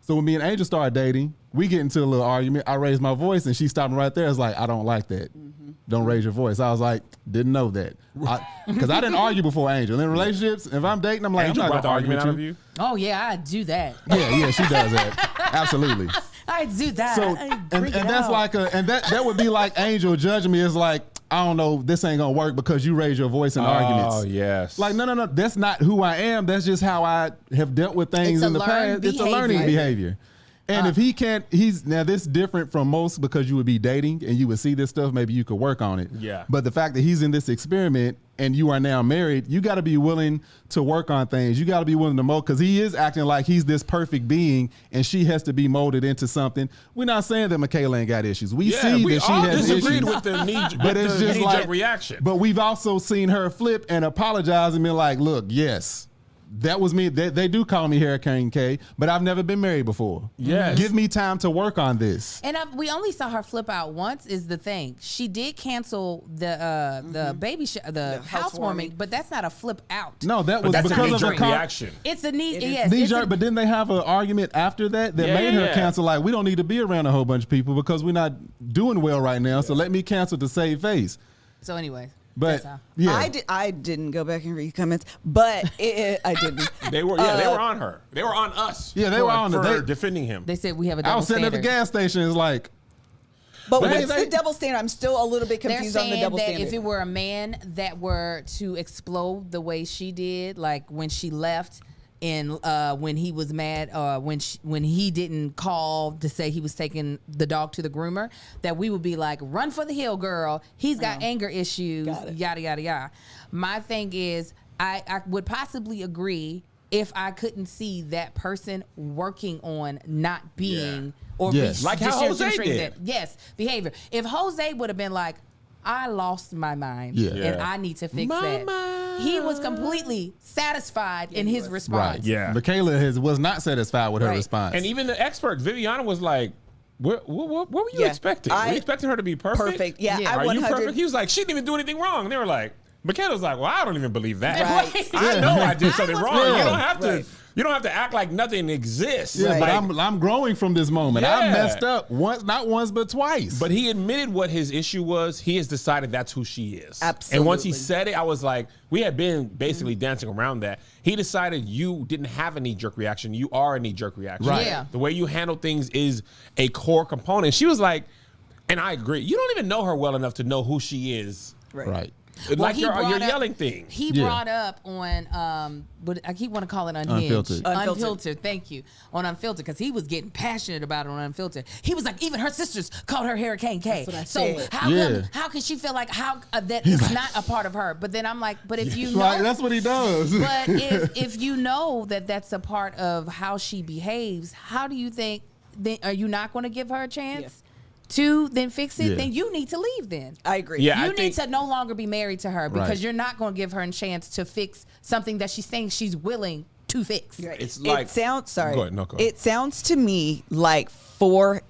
Speaker 4: So when me and Angel started dating, we get into a little argument. I raised my voice and she stopped me right there. It's like, I don't like that. Don't raise your voice. I was like, didn't know that. Because I didn't argue before Angel. In relationships, if I'm dating, I'm like,
Speaker 2: Angel
Speaker 4: I'm
Speaker 2: brought
Speaker 4: not
Speaker 2: the
Speaker 4: going to argue
Speaker 2: argument
Speaker 4: with
Speaker 2: out
Speaker 4: you.
Speaker 2: of you.
Speaker 1: oh yeah, I do that.
Speaker 4: Yeah, she does that. Absolutely.
Speaker 1: I do that.
Speaker 4: So,
Speaker 1: I
Speaker 4: and
Speaker 1: bring it
Speaker 4: that's
Speaker 1: out.
Speaker 4: like that would be like Angel judging me as like, I don't know, this ain't gonna work because you raise your voice in arguments.
Speaker 2: Oh, yes.
Speaker 4: Like, no, that's not who I am. That's just how I have dealt with things
Speaker 1: It's a
Speaker 4: in the
Speaker 1: learned
Speaker 4: past. It's a learning
Speaker 1: behavior.
Speaker 4: behavior. And if he can't, now this is different from most because you would be dating and you would see this stuff, maybe you could work on it.
Speaker 2: Yeah.
Speaker 4: But the fact that he's in this experiment and you are now married, you got to be willing to work on things. You got to be willing to mold because he is acting like he's this perfect being and she has to be molded into something. We're not saying that Michaela ain't got issues. We see
Speaker 2: we
Speaker 4: that she
Speaker 2: all
Speaker 4: has
Speaker 2: disagreed
Speaker 4: issues.
Speaker 2: with the knee,
Speaker 4: But it's just like
Speaker 2: reaction.
Speaker 4: But we've also seen her flip and apologize and be like, "Look, yes, that was me. They do call me Hurricane K, but I've never been married before.
Speaker 2: Yes.
Speaker 4: Give me time to work on this."
Speaker 1: And we only saw her flip out once. Is the thing she did cancel the baby the housewarming, but that's not a flip out.
Speaker 4: No, that was
Speaker 2: That's a
Speaker 4: because of her
Speaker 2: knee-jerk reaction.
Speaker 1: It's a knee. Yes, it's
Speaker 4: Knee-jerk, but didn't they have an argument after that made her cancel? Like, we don't need to be around a whole bunch of people because we're not doing well right now. So let me cancel to save face.
Speaker 1: So anyway,
Speaker 4: But
Speaker 1: that's how.
Speaker 4: yeah,
Speaker 3: I didn't go back and read comments, but I didn't.
Speaker 2: They were on her. They were on us.
Speaker 4: Yeah, they were on
Speaker 2: for
Speaker 4: her.
Speaker 2: defending him.
Speaker 1: They said we have a double
Speaker 4: I was sitting at the
Speaker 1: standard.
Speaker 4: gas station. It's like,
Speaker 3: But what's the double standard? I'm still a little bit confused on the double standard.
Speaker 1: If it were a man that were to explode the way she did, like when she left and when he was mad, when he didn't call to say he was taking the dog to the groomer, that we would be like, run for the hill, girl. He's got anger issues, yada, yada, yada. My thing is, I would possibly agree if I couldn't see that person working on not being or
Speaker 2: like how Jose did.
Speaker 1: Behavior. If Jose would have been like, I lost my mind and I need to fix that. He was completely satisfied in his response.
Speaker 4: Right. Yeah. Michaela was not satisfied with her response.
Speaker 2: And even the expert, Viviana, was like, what were you expecting? Were you expecting her to be perfect?
Speaker 3: Yeah.
Speaker 2: Are you perfect? He was like, she didn't even do anything wrong. And they were like, Michaela's like, well, I don't even believe that.
Speaker 3: Right.
Speaker 2: I know I did something wrong. You don't have to. You don't have to act like nothing exists.
Speaker 4: Yeah, but I'm growing from this moment. I messed up not once, but twice.
Speaker 2: But he admitted what his issue was. He has decided that's who she is.
Speaker 3: Absolutely.
Speaker 2: And once he said it, I was like, we had been basically dancing around that. He decided you didn't have a knee-jerk reaction. You are a knee-jerk reaction.
Speaker 4: Right.
Speaker 1: Yeah.
Speaker 2: The way you handle things is a core component. She was like, and I agree, you don't even know her well enough to know who she is.
Speaker 4: Right.
Speaker 2: Like you're yelling things.
Speaker 1: He brought up on, but I keep want to call it Unhinged. Unfiltered. Thank you. On Unfiltered, because he was getting passionate about it on Unfiltered. He was like, even her sisters called her Hurricane K.
Speaker 3: That's what I
Speaker 1: said. How can she feel like that is not a part of her? But then I'm like, but if you know,
Speaker 4: right, that's what he does.
Speaker 1: But if you know that that's a part of how she behaves, how do you think? Then are you not going to give her a chance?
Speaker 3: Yeah.
Speaker 1: To then fix it, then you need to leave then.
Speaker 3: I agree.
Speaker 2: Yeah,
Speaker 1: you need to no longer be married to her because you're not going to give her a chance to fix something that she's saying she's willing to fix.
Speaker 3: Right.
Speaker 2: It's like,
Speaker 3: it sounds, sorry.
Speaker 2: Go ahead, no, go
Speaker 3: it sounds to me like did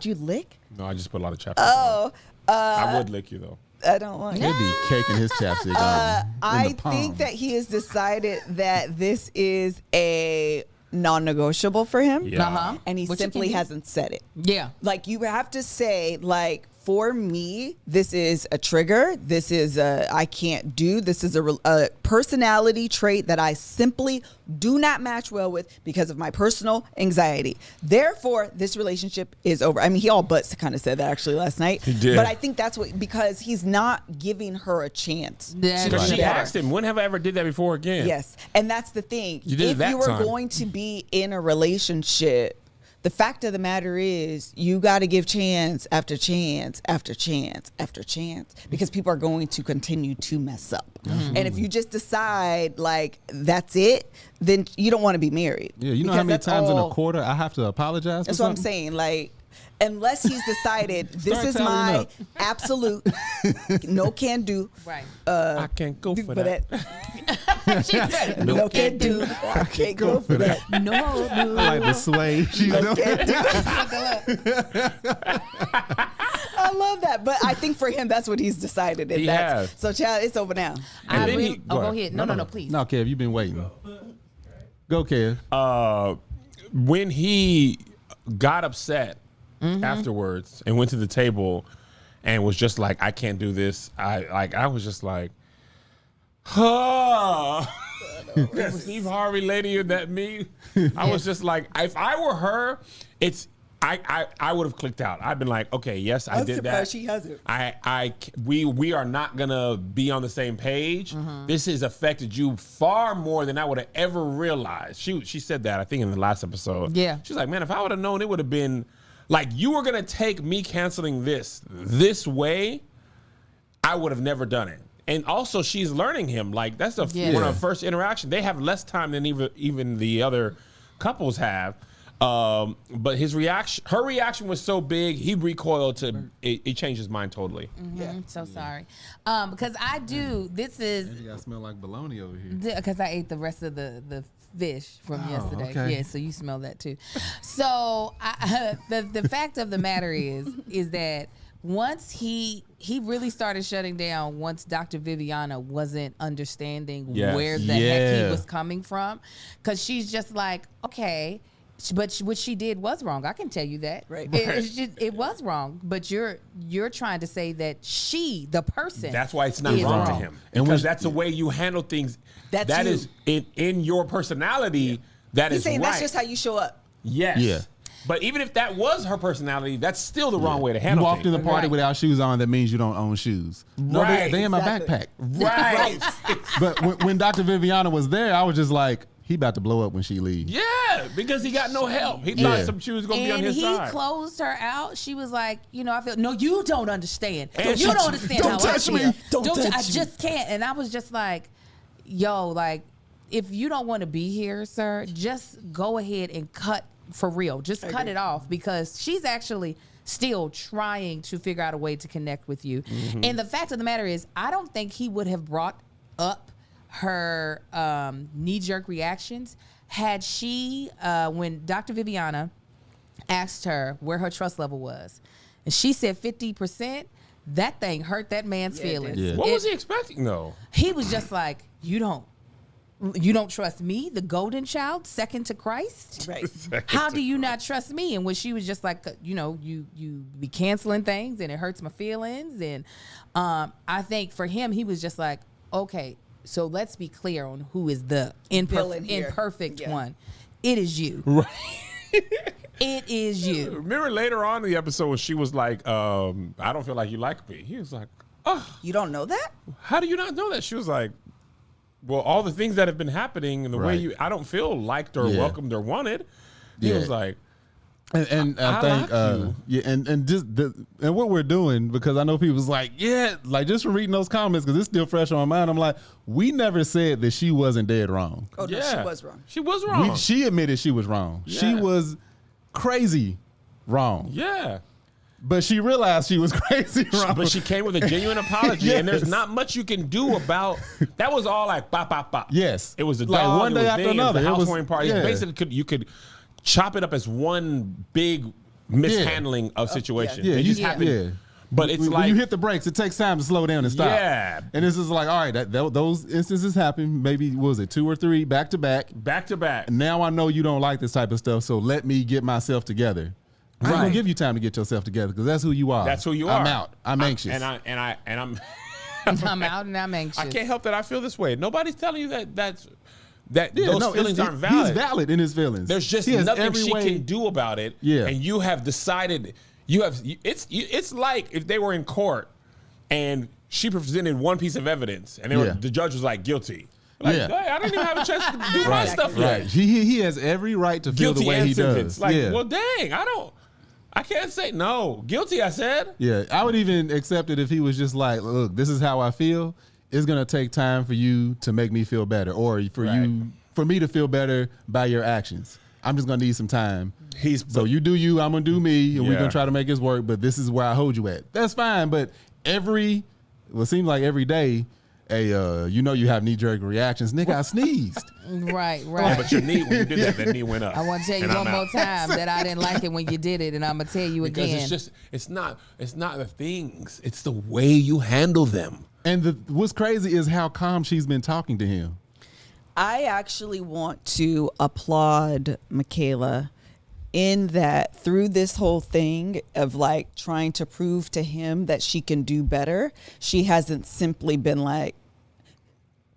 Speaker 3: you lick?
Speaker 2: No, I just put a lot of chapstick on. I would lick you though.
Speaker 3: I don't want
Speaker 4: He'd be caking his chapstick on.
Speaker 3: I think that he has decided that this is a non-negotiable for him.
Speaker 2: Yeah.
Speaker 3: And he simply hasn't said it.
Speaker 1: Yeah.
Speaker 3: Like you have to say, like, for me, this is a trigger. This is I can't do. This is a personality trait that I simply do not match well with because of my personal anxiety. Therefore, this relationship is over. I mean, he all but kind of said that actually last night.
Speaker 2: He did.
Speaker 3: But I think that's because he's not giving her a chance.
Speaker 2: Because she asked him, when have I ever did that before again?
Speaker 3: Yes. And that's the thing.
Speaker 2: You did it that
Speaker 3: if you were
Speaker 2: time.
Speaker 3: going to be in a relationship, the fact of the matter is you got to give chance after chance after chance after chance because people are going to continue to mess up. And if you just decide like that's it, then you don't want to be married.
Speaker 4: Yeah, you know how many times in a quarter I have to apologize for
Speaker 3: That's
Speaker 4: something?
Speaker 3: what I'm saying. Like, unless he's decided this is my absolute no can do.
Speaker 1: Right.
Speaker 2: I can't go for that.
Speaker 1: She said,
Speaker 3: No can do. I can't go for that.
Speaker 1: No.
Speaker 4: I like the sway.
Speaker 3: No can do. I love that. But I think for him, that's what he's decided.
Speaker 2: He has.
Speaker 3: So, child, it's over now.
Speaker 1: Go ahead. No, please.
Speaker 4: No, Kev, you've been waiting. Go, Kev.
Speaker 2: When he got upset afterwards and went to the table and was just like, I can't do this. I was just like, Steve Harvey lady that me. I was just like, if I were her, I would have clicked out. I've been like, okay, yes, I did that.
Speaker 3: She hasn't.
Speaker 2: We are not gonna be on the same page. This has affected you far more than I would have ever realized. She said that I think in the last episode.
Speaker 1: Yeah,
Speaker 2: she's like, man, if I would have known, it would have been like you were gonna take me canceling this way. I would have never done it. And also, she's learning him. Like that's one of the first interaction. They have less time than even the other couples have. But her reaction was so big, he recoiled to it changed his mind totally.
Speaker 1: So sorry. Because I do, this is.
Speaker 4: Maybe I smell like bologna over here.
Speaker 1: Because I ate the rest of the fish from yesterday.
Speaker 4: Okay.
Speaker 1: Yeah, so you smell that too. So the fact of the matter is that once he really started shutting down once Dr. Viviana wasn't understanding where the heck he was coming from. Because she's just like, okay. But what she did was wrong. I can tell you that.
Speaker 3: Right.
Speaker 1: It was wrong. But you're trying to say that she, the person,
Speaker 2: that's why it's not wrong to him. Because that's the way you handle things. That is in your personality. That
Speaker 3: He's
Speaker 2: is
Speaker 3: saying
Speaker 2: right.
Speaker 3: that's just how you show up.
Speaker 2: Yes.
Speaker 4: Yeah.
Speaker 2: But even if that was her personality, that's still the wrong way to handle it.
Speaker 4: You walked in the party without shoes on, that means you don't own shoes. No, they in my backpack.
Speaker 2: Right.
Speaker 4: But when Dr. Viviana was there, I was just like, he about to blow up when she leaves.
Speaker 2: Yeah, because he got no help. He thought some shoes was going to be on his side.
Speaker 1: And he closed her out. She was like, I feel, no, you don't understand.
Speaker 2: And
Speaker 1: you don't understand
Speaker 4: how
Speaker 1: I
Speaker 4: touch me.
Speaker 1: feel.
Speaker 4: Don't touch me.
Speaker 1: I just can't. And I was just like, yo, like, if you don't want to be here, sir, just go ahead and cut for real. Just cut it off, because she's actually still trying to figure out a way to connect with you. Mm-hmm. And the fact of the matter is, I don't think he would have brought up her knee-jerk reactions had she, when Dr. Viviana asked her where her trust level was, and she said 50%, that thing hurt that man's feelings.
Speaker 2: Yeah. What was he expecting, though?
Speaker 1: He was just like, you don't trust me, the golden child, second to Christ?
Speaker 3: Right.
Speaker 1: How do you not trust me? And when she was just like, you be canceling things and it hurts my feelings. And I think for him, he was just like, okay, so let's be clear on who is the imperfect one. It is you.
Speaker 2: Right.
Speaker 1: It is you.
Speaker 2: Remember later on in the episode when she was like, I don't feel like you like me. He was like, oh.
Speaker 3: You don't know that?
Speaker 2: How do you not know that? She was like, well, all the things that have been happening and the way I don't feel liked or welcomed or wanted. He was like,
Speaker 4: and I think, and what we're doing, because I know people's like, just from reading those comments, because it's still fresh on my mind. I'm like, we never said that she wasn't dead wrong.
Speaker 3: Oh, no, she was wrong.
Speaker 2: She was wrong.
Speaker 4: She admitted she was wrong. Yeah. She was crazy wrong.
Speaker 2: Yeah.
Speaker 4: But she realized she was crazy wrong.
Speaker 2: But she came with a genuine apology, and there's not much you can do about. That was all like bop, bop, bop.
Speaker 4: Yes.
Speaker 2: It was the dog,
Speaker 4: one day after another.
Speaker 2: The housewarming party. Basically, you could chop it up as one big mishandling of situation.
Speaker 4: Yeah,
Speaker 2: it just happened. Yeah. But it's
Speaker 4: when you hit the brakes, it takes time to slow down and stop.
Speaker 2: Yeah.
Speaker 4: And this is like, all right, those instances happen. Maybe, what was it, 2 or 3 back to back?
Speaker 2: Back to back.
Speaker 4: Now I know you don't like this type of stuff, so let me get myself together. I'm gonna give you time to get yourself together, because that's who you are.
Speaker 2: That's who you are.
Speaker 4: I'm out. I'm anxious.
Speaker 2: I'm
Speaker 1: I'm out and I'm anxious.
Speaker 2: I can't help that I feel this way. Nobody's telling you those feelings aren't valid.
Speaker 4: He's valid in his feelings.
Speaker 2: There's just nothing she can do about it.
Speaker 4: Yeah.
Speaker 2: And you have decided it's like if they were in court and she presented one piece of evidence and the judge was like guilty. Like, hey, I didn't even have a chance to do my stuff yet.
Speaker 4: He has every right to feel the way he does.
Speaker 2: Like, well, dang, I can't say no. Guilty, I said.
Speaker 4: Yeah, I would even accept it if he was just like, look, this is how I feel. It's going to take time for you to make me feel better, or for me to feel better by your actions. I'm just going to need some time. So you do you, I'm going to do me, and we're going to try to make this work, but this is where I hold you at. That's fine, but it seems like every day, you have knee-jerk reactions. Nigga, I sneezed.
Speaker 1: Right.
Speaker 2: Oh, but your knee, when you did that knee went up.
Speaker 1: I want to tell you one more time that I didn't like it when you did it, and I'm going to tell you again.
Speaker 2: Because it's not the things. It's the way you handle them.
Speaker 4: And what's crazy is how calm she's been talking to him.
Speaker 3: I actually want to applaud Michaela in that through this whole thing of like trying to prove to him that she can do better, she hasn't simply been like,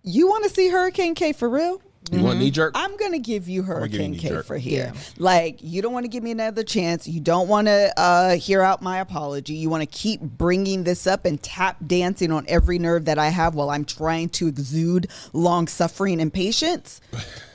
Speaker 3: you want to see Hurricane K for real?
Speaker 2: You want knee jerk?
Speaker 3: I'm going to give you Hurricane K for here. Yeah. Like, you don't want to give me another chance. You don't want to hear out my apology. You want to keep bringing this up and tap dancing on every nerve that I have while I'm trying to exude long suffering and patience.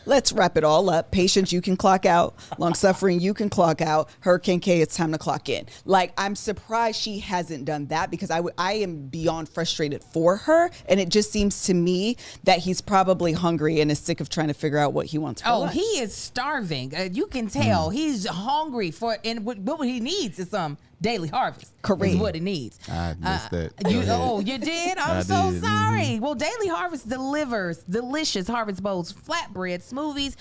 Speaker 3: Let's wrap it all up. Patience, you can clock out. Long suffering, you can clock out. Hurricane K, it's time to clock in. Like, I'm surprised she hasn't done that, because I am beyond frustrated for her. And it just seems to me that he's probably hungry and is sick of trying to figure out what he wants for lunch.
Speaker 1: He is starving. You can tell he's hungry and what he needs is some daily harvest.
Speaker 3: Correct.
Speaker 1: Is what it needs.
Speaker 4: I missed that.
Speaker 1: You did? I'm so sorry. Mm-hmm. Well, Daily Harvest delivers delicious harvest bowls, flatbread, smoothies,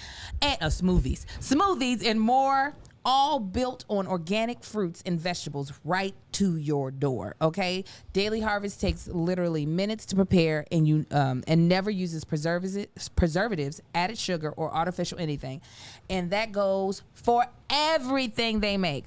Speaker 1: and more, all built on organic fruits and vegetables right to your door. Okay, Daily Harvest takes literally minutes to prepare, and never uses preservatives, added sugar, or artificial anything, and that goes for everything they make.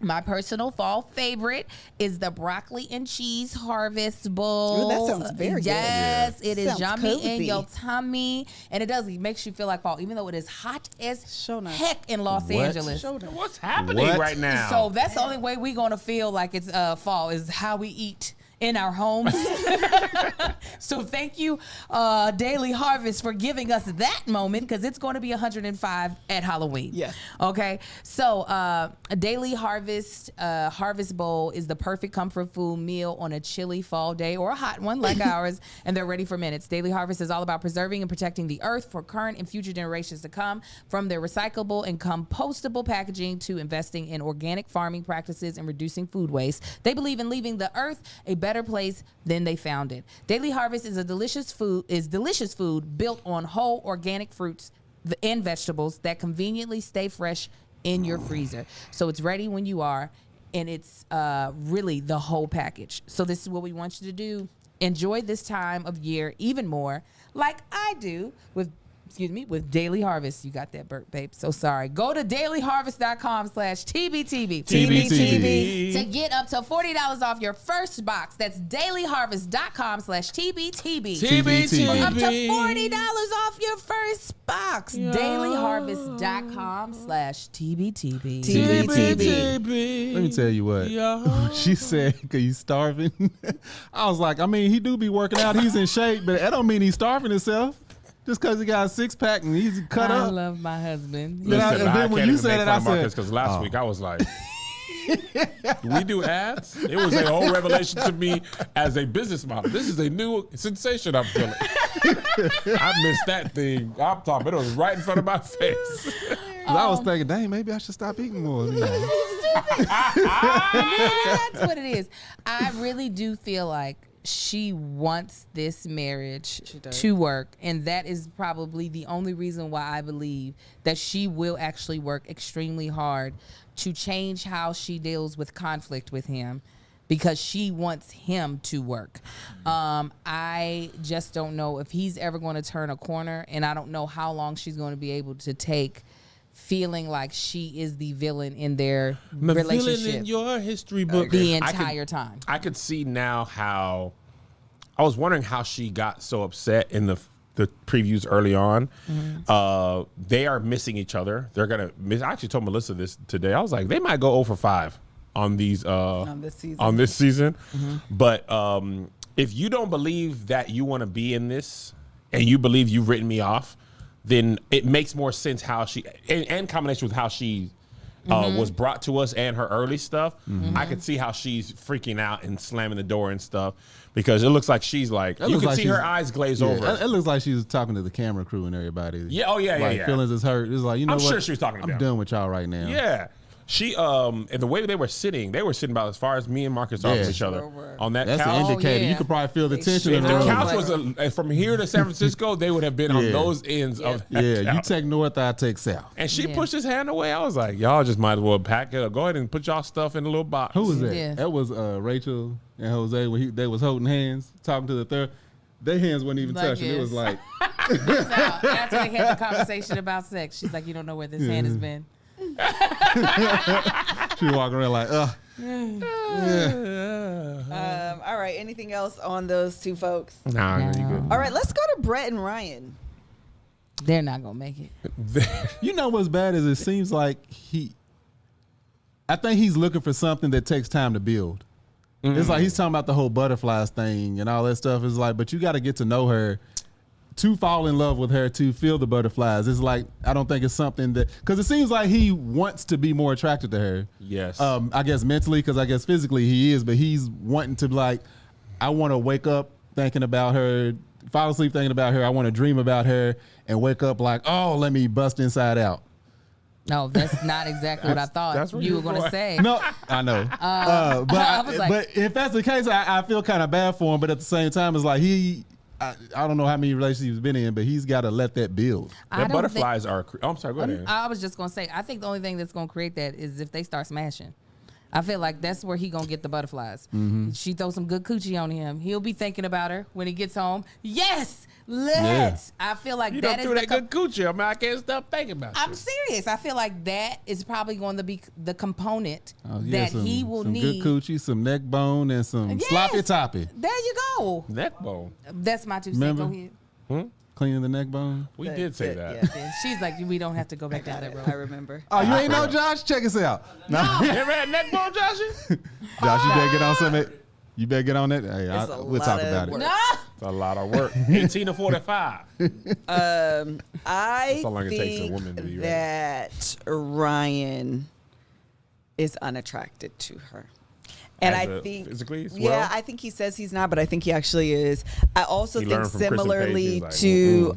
Speaker 1: My personal fall favorite is the broccoli and cheese harvest bowl.
Speaker 3: Ooh, that sounds very good.
Speaker 1: Yes, it is
Speaker 3: sounds
Speaker 1: yummy
Speaker 3: cozy
Speaker 1: in your tummy. And it makes you feel like fall, even though it is hot as heck in Los Angeles.
Speaker 2: What's happening right now?
Speaker 1: So that's the only way we're going to feel like it's fall is how we eat in our homes. So thank you, Daily Harvest, for giving us that moment, because it's going to be 105 at Halloween.
Speaker 3: Yes.
Speaker 1: Okay. So a Daily Harvest Harvest Bowl is the perfect comfort food meal on a chilly fall day or a hot one like ours, and they're ready for minutes. Daily Harvest is all about preserving and protecting the earth for current and future generations to come. From their recyclable and compostable packaging to investing in organic farming practices and reducing food waste, they believe in leaving the earth a better place than they found it. Daily Harvest is delicious food built on whole organic fruits and vegetables that conveniently stay fresh in your freezer. So it's ready when you are, and it's really the whole package. So this is what we want you to do. Enjoy this time of year even more, like I do with Daily Harvest. You got that, Burt, babe. So sorry. Go to dailyharvest.com/TBTB.
Speaker 3: TBTB.
Speaker 1: To get up to $40 off your first box. That's dailyharvest.com/TBTB.
Speaker 2: TBTB.
Speaker 1: For up to $40 off your first box. Yeah. Dailyharvest.com/TBTB.
Speaker 3: TBTB.
Speaker 4: Let me tell you what. She said, "Cause you starving." I was like, I mean, he do be working out. He's in shape, but that don't mean he's starving himself. Just because he got a six-pack and he's cut up.
Speaker 1: I love my husband.
Speaker 2: Listen, I can't even make fun of Marcus because last week I was like, do we do ads? It was a whole revelation to me as a business model. This is a new sensation I'm feeling. I missed that thing. I'm talking, it was right in front of my face.
Speaker 4: I was thinking, dang, maybe I should stop eating more.
Speaker 1: That's what it is. I really do feel like she wants this marriage to work, and that is probably the only reason why I believe that she will actually work extremely hard to change how she deals with conflict with him, because she wants him to work. I just don't know if he's ever going to turn a corner, and I don't know how long she's going to be able to take feeling like she is the villain in their relationship.
Speaker 2: Villain in your history book.
Speaker 1: The entire time.
Speaker 2: I could see now how, I was wondering how she got so upset in the previews early on. Mm-hmm. They are missing each other. They're going to miss. I actually told Melissa this today. I was like, they might go 0 for 5 on these on this season. Mm-hmm. But if you don't believe that you want to be in this and you believe you've written me off, then it makes more sense how she, and combination with how she was brought to us and her early stuff. Mm-hmm. I could see how she's freaking out and slamming the door and stuff, because it looks like she's like, you can see her eyes glaze over.
Speaker 4: It looks like she was talking to the camera crew and everybody.
Speaker 2: Yeah, oh yeah,
Speaker 4: like,
Speaker 2: yeah.
Speaker 4: Feelings is hurt. It's like, you know
Speaker 2: I'm
Speaker 4: what?
Speaker 2: sure she was talking to them.
Speaker 4: I'm done with y'all right now.
Speaker 2: Yeah. She and the way they were sitting about as far as me and Marcus are from each other on that couch.
Speaker 4: That's an indicator. You could probably feel the tension.
Speaker 2: If the couch was from here to San Francisco, they would have been on those ends of that couch.
Speaker 4: You take north, I take south.
Speaker 2: And she pushed his hand away. I was like, y'all just might as well pack it up. Go ahead and put y'all stuff in a little box.
Speaker 4: Who was that? Yeah. That was Rachel and Jose when they was holding hands, talking to the third. Their hands weren't even touching. It was like.
Speaker 1: After they had the conversation about sex, she's like, you don't know where this hand has been.
Speaker 4: She walking around like,
Speaker 3: all right. Anything else on those two folks?
Speaker 2: Nah, you good.
Speaker 3: All right, let's go to Brett and Ryan.
Speaker 1: They're not gonna make it.
Speaker 4: You know what's bad is it seems like I think he's looking for something that takes time to build. Mm-hmm. It's like he's talking about the whole butterflies thing and all that stuff. It's like, but you got to get to know her to fall in love with her, to feel the butterflies. It's like, I don't think it's something that, because it seems like he wants to be more attracted to her.
Speaker 2: Yes.
Speaker 4: I guess mentally, because I guess physically he is, but he's wanting to, like, I want to wake up thinking about her, fall asleep thinking about her. I want to dream about her and wake up like, oh, let me bust inside out.
Speaker 1: No, that's not exactly what I thought you were going to say.
Speaker 4: No, I know. But if that's the case, I feel kind of bad for him. But at the same time, it's like I don't know how many relationships he's been in, but he's got to let that build.
Speaker 2: The butterflies are. I'm sorry, go ahead.
Speaker 1: I was just going to say, I think the only thing that's going to create that is if they start smashing. I feel like that's where he gonna get the butterflies. She throws some good coochie on him. He'll be thinking about her when he gets home. Yes, let's. Yeah. I feel like
Speaker 2: you
Speaker 1: that
Speaker 2: is that good coochie. I mean, I can't stop thinking about it.
Speaker 1: I'm serious. I feel like that is probably going to be the component that he will need.
Speaker 4: Some good coochie, some neck bone, and some sloppy toppy.
Speaker 1: There you go.
Speaker 2: Neck bone.
Speaker 1: That's my 2 cents. Go ahead.
Speaker 4: Cleaning the neck bone.
Speaker 2: We did say that.
Speaker 1: Yeah. She's like, we don't have to go back down that road.
Speaker 3: I remember.
Speaker 4: Oh, you ain't know, Josh? Check us out.
Speaker 2: No. You ever had neck bone, Joshy?
Speaker 4: Josh, you better get on something. You better get on that. Hey, we'll talk about it.
Speaker 1: No.
Speaker 2: It's a lot of work. 18 to 45.
Speaker 3: I think that Ryan is unattracted to her. And I think
Speaker 2: physically as well?
Speaker 3: Yeah, I think he says he's not, but I think he actually is. I also think similarly to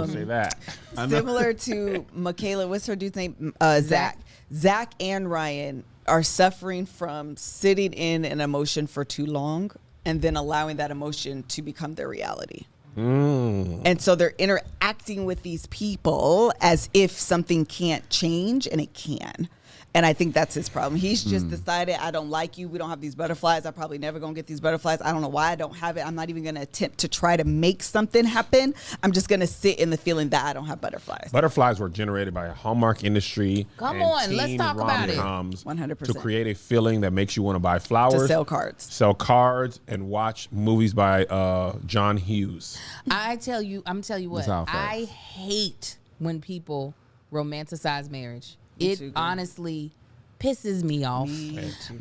Speaker 2: say that.
Speaker 3: Similar to Michaela, what's her dude's name? Zach. Zach and Ryan are suffering from sitting in an emotion for too long and then allowing that emotion to become their reality. And so they're interacting with these people as if something can't change, and it can. And I think that's his problem. He's just decided, I don't like you. We don't have these butterflies. I'm probably never going to get these butterflies. I don't know why I don't have it. I'm not even going to attempt to try to make something happen. I'm just going to sit in the feeling that I don't have butterflies.
Speaker 2: Butterflies were generated by a Hallmark industry.
Speaker 1: Come on, let's talk about it.
Speaker 3: 100%.
Speaker 2: To create a feeling that makes you want to buy flowers.
Speaker 3: To sell cards,
Speaker 2: and watch movies by John Hughes.
Speaker 1: I'm telling you what. I hate when people romanticize marriage. It honestly pisses me off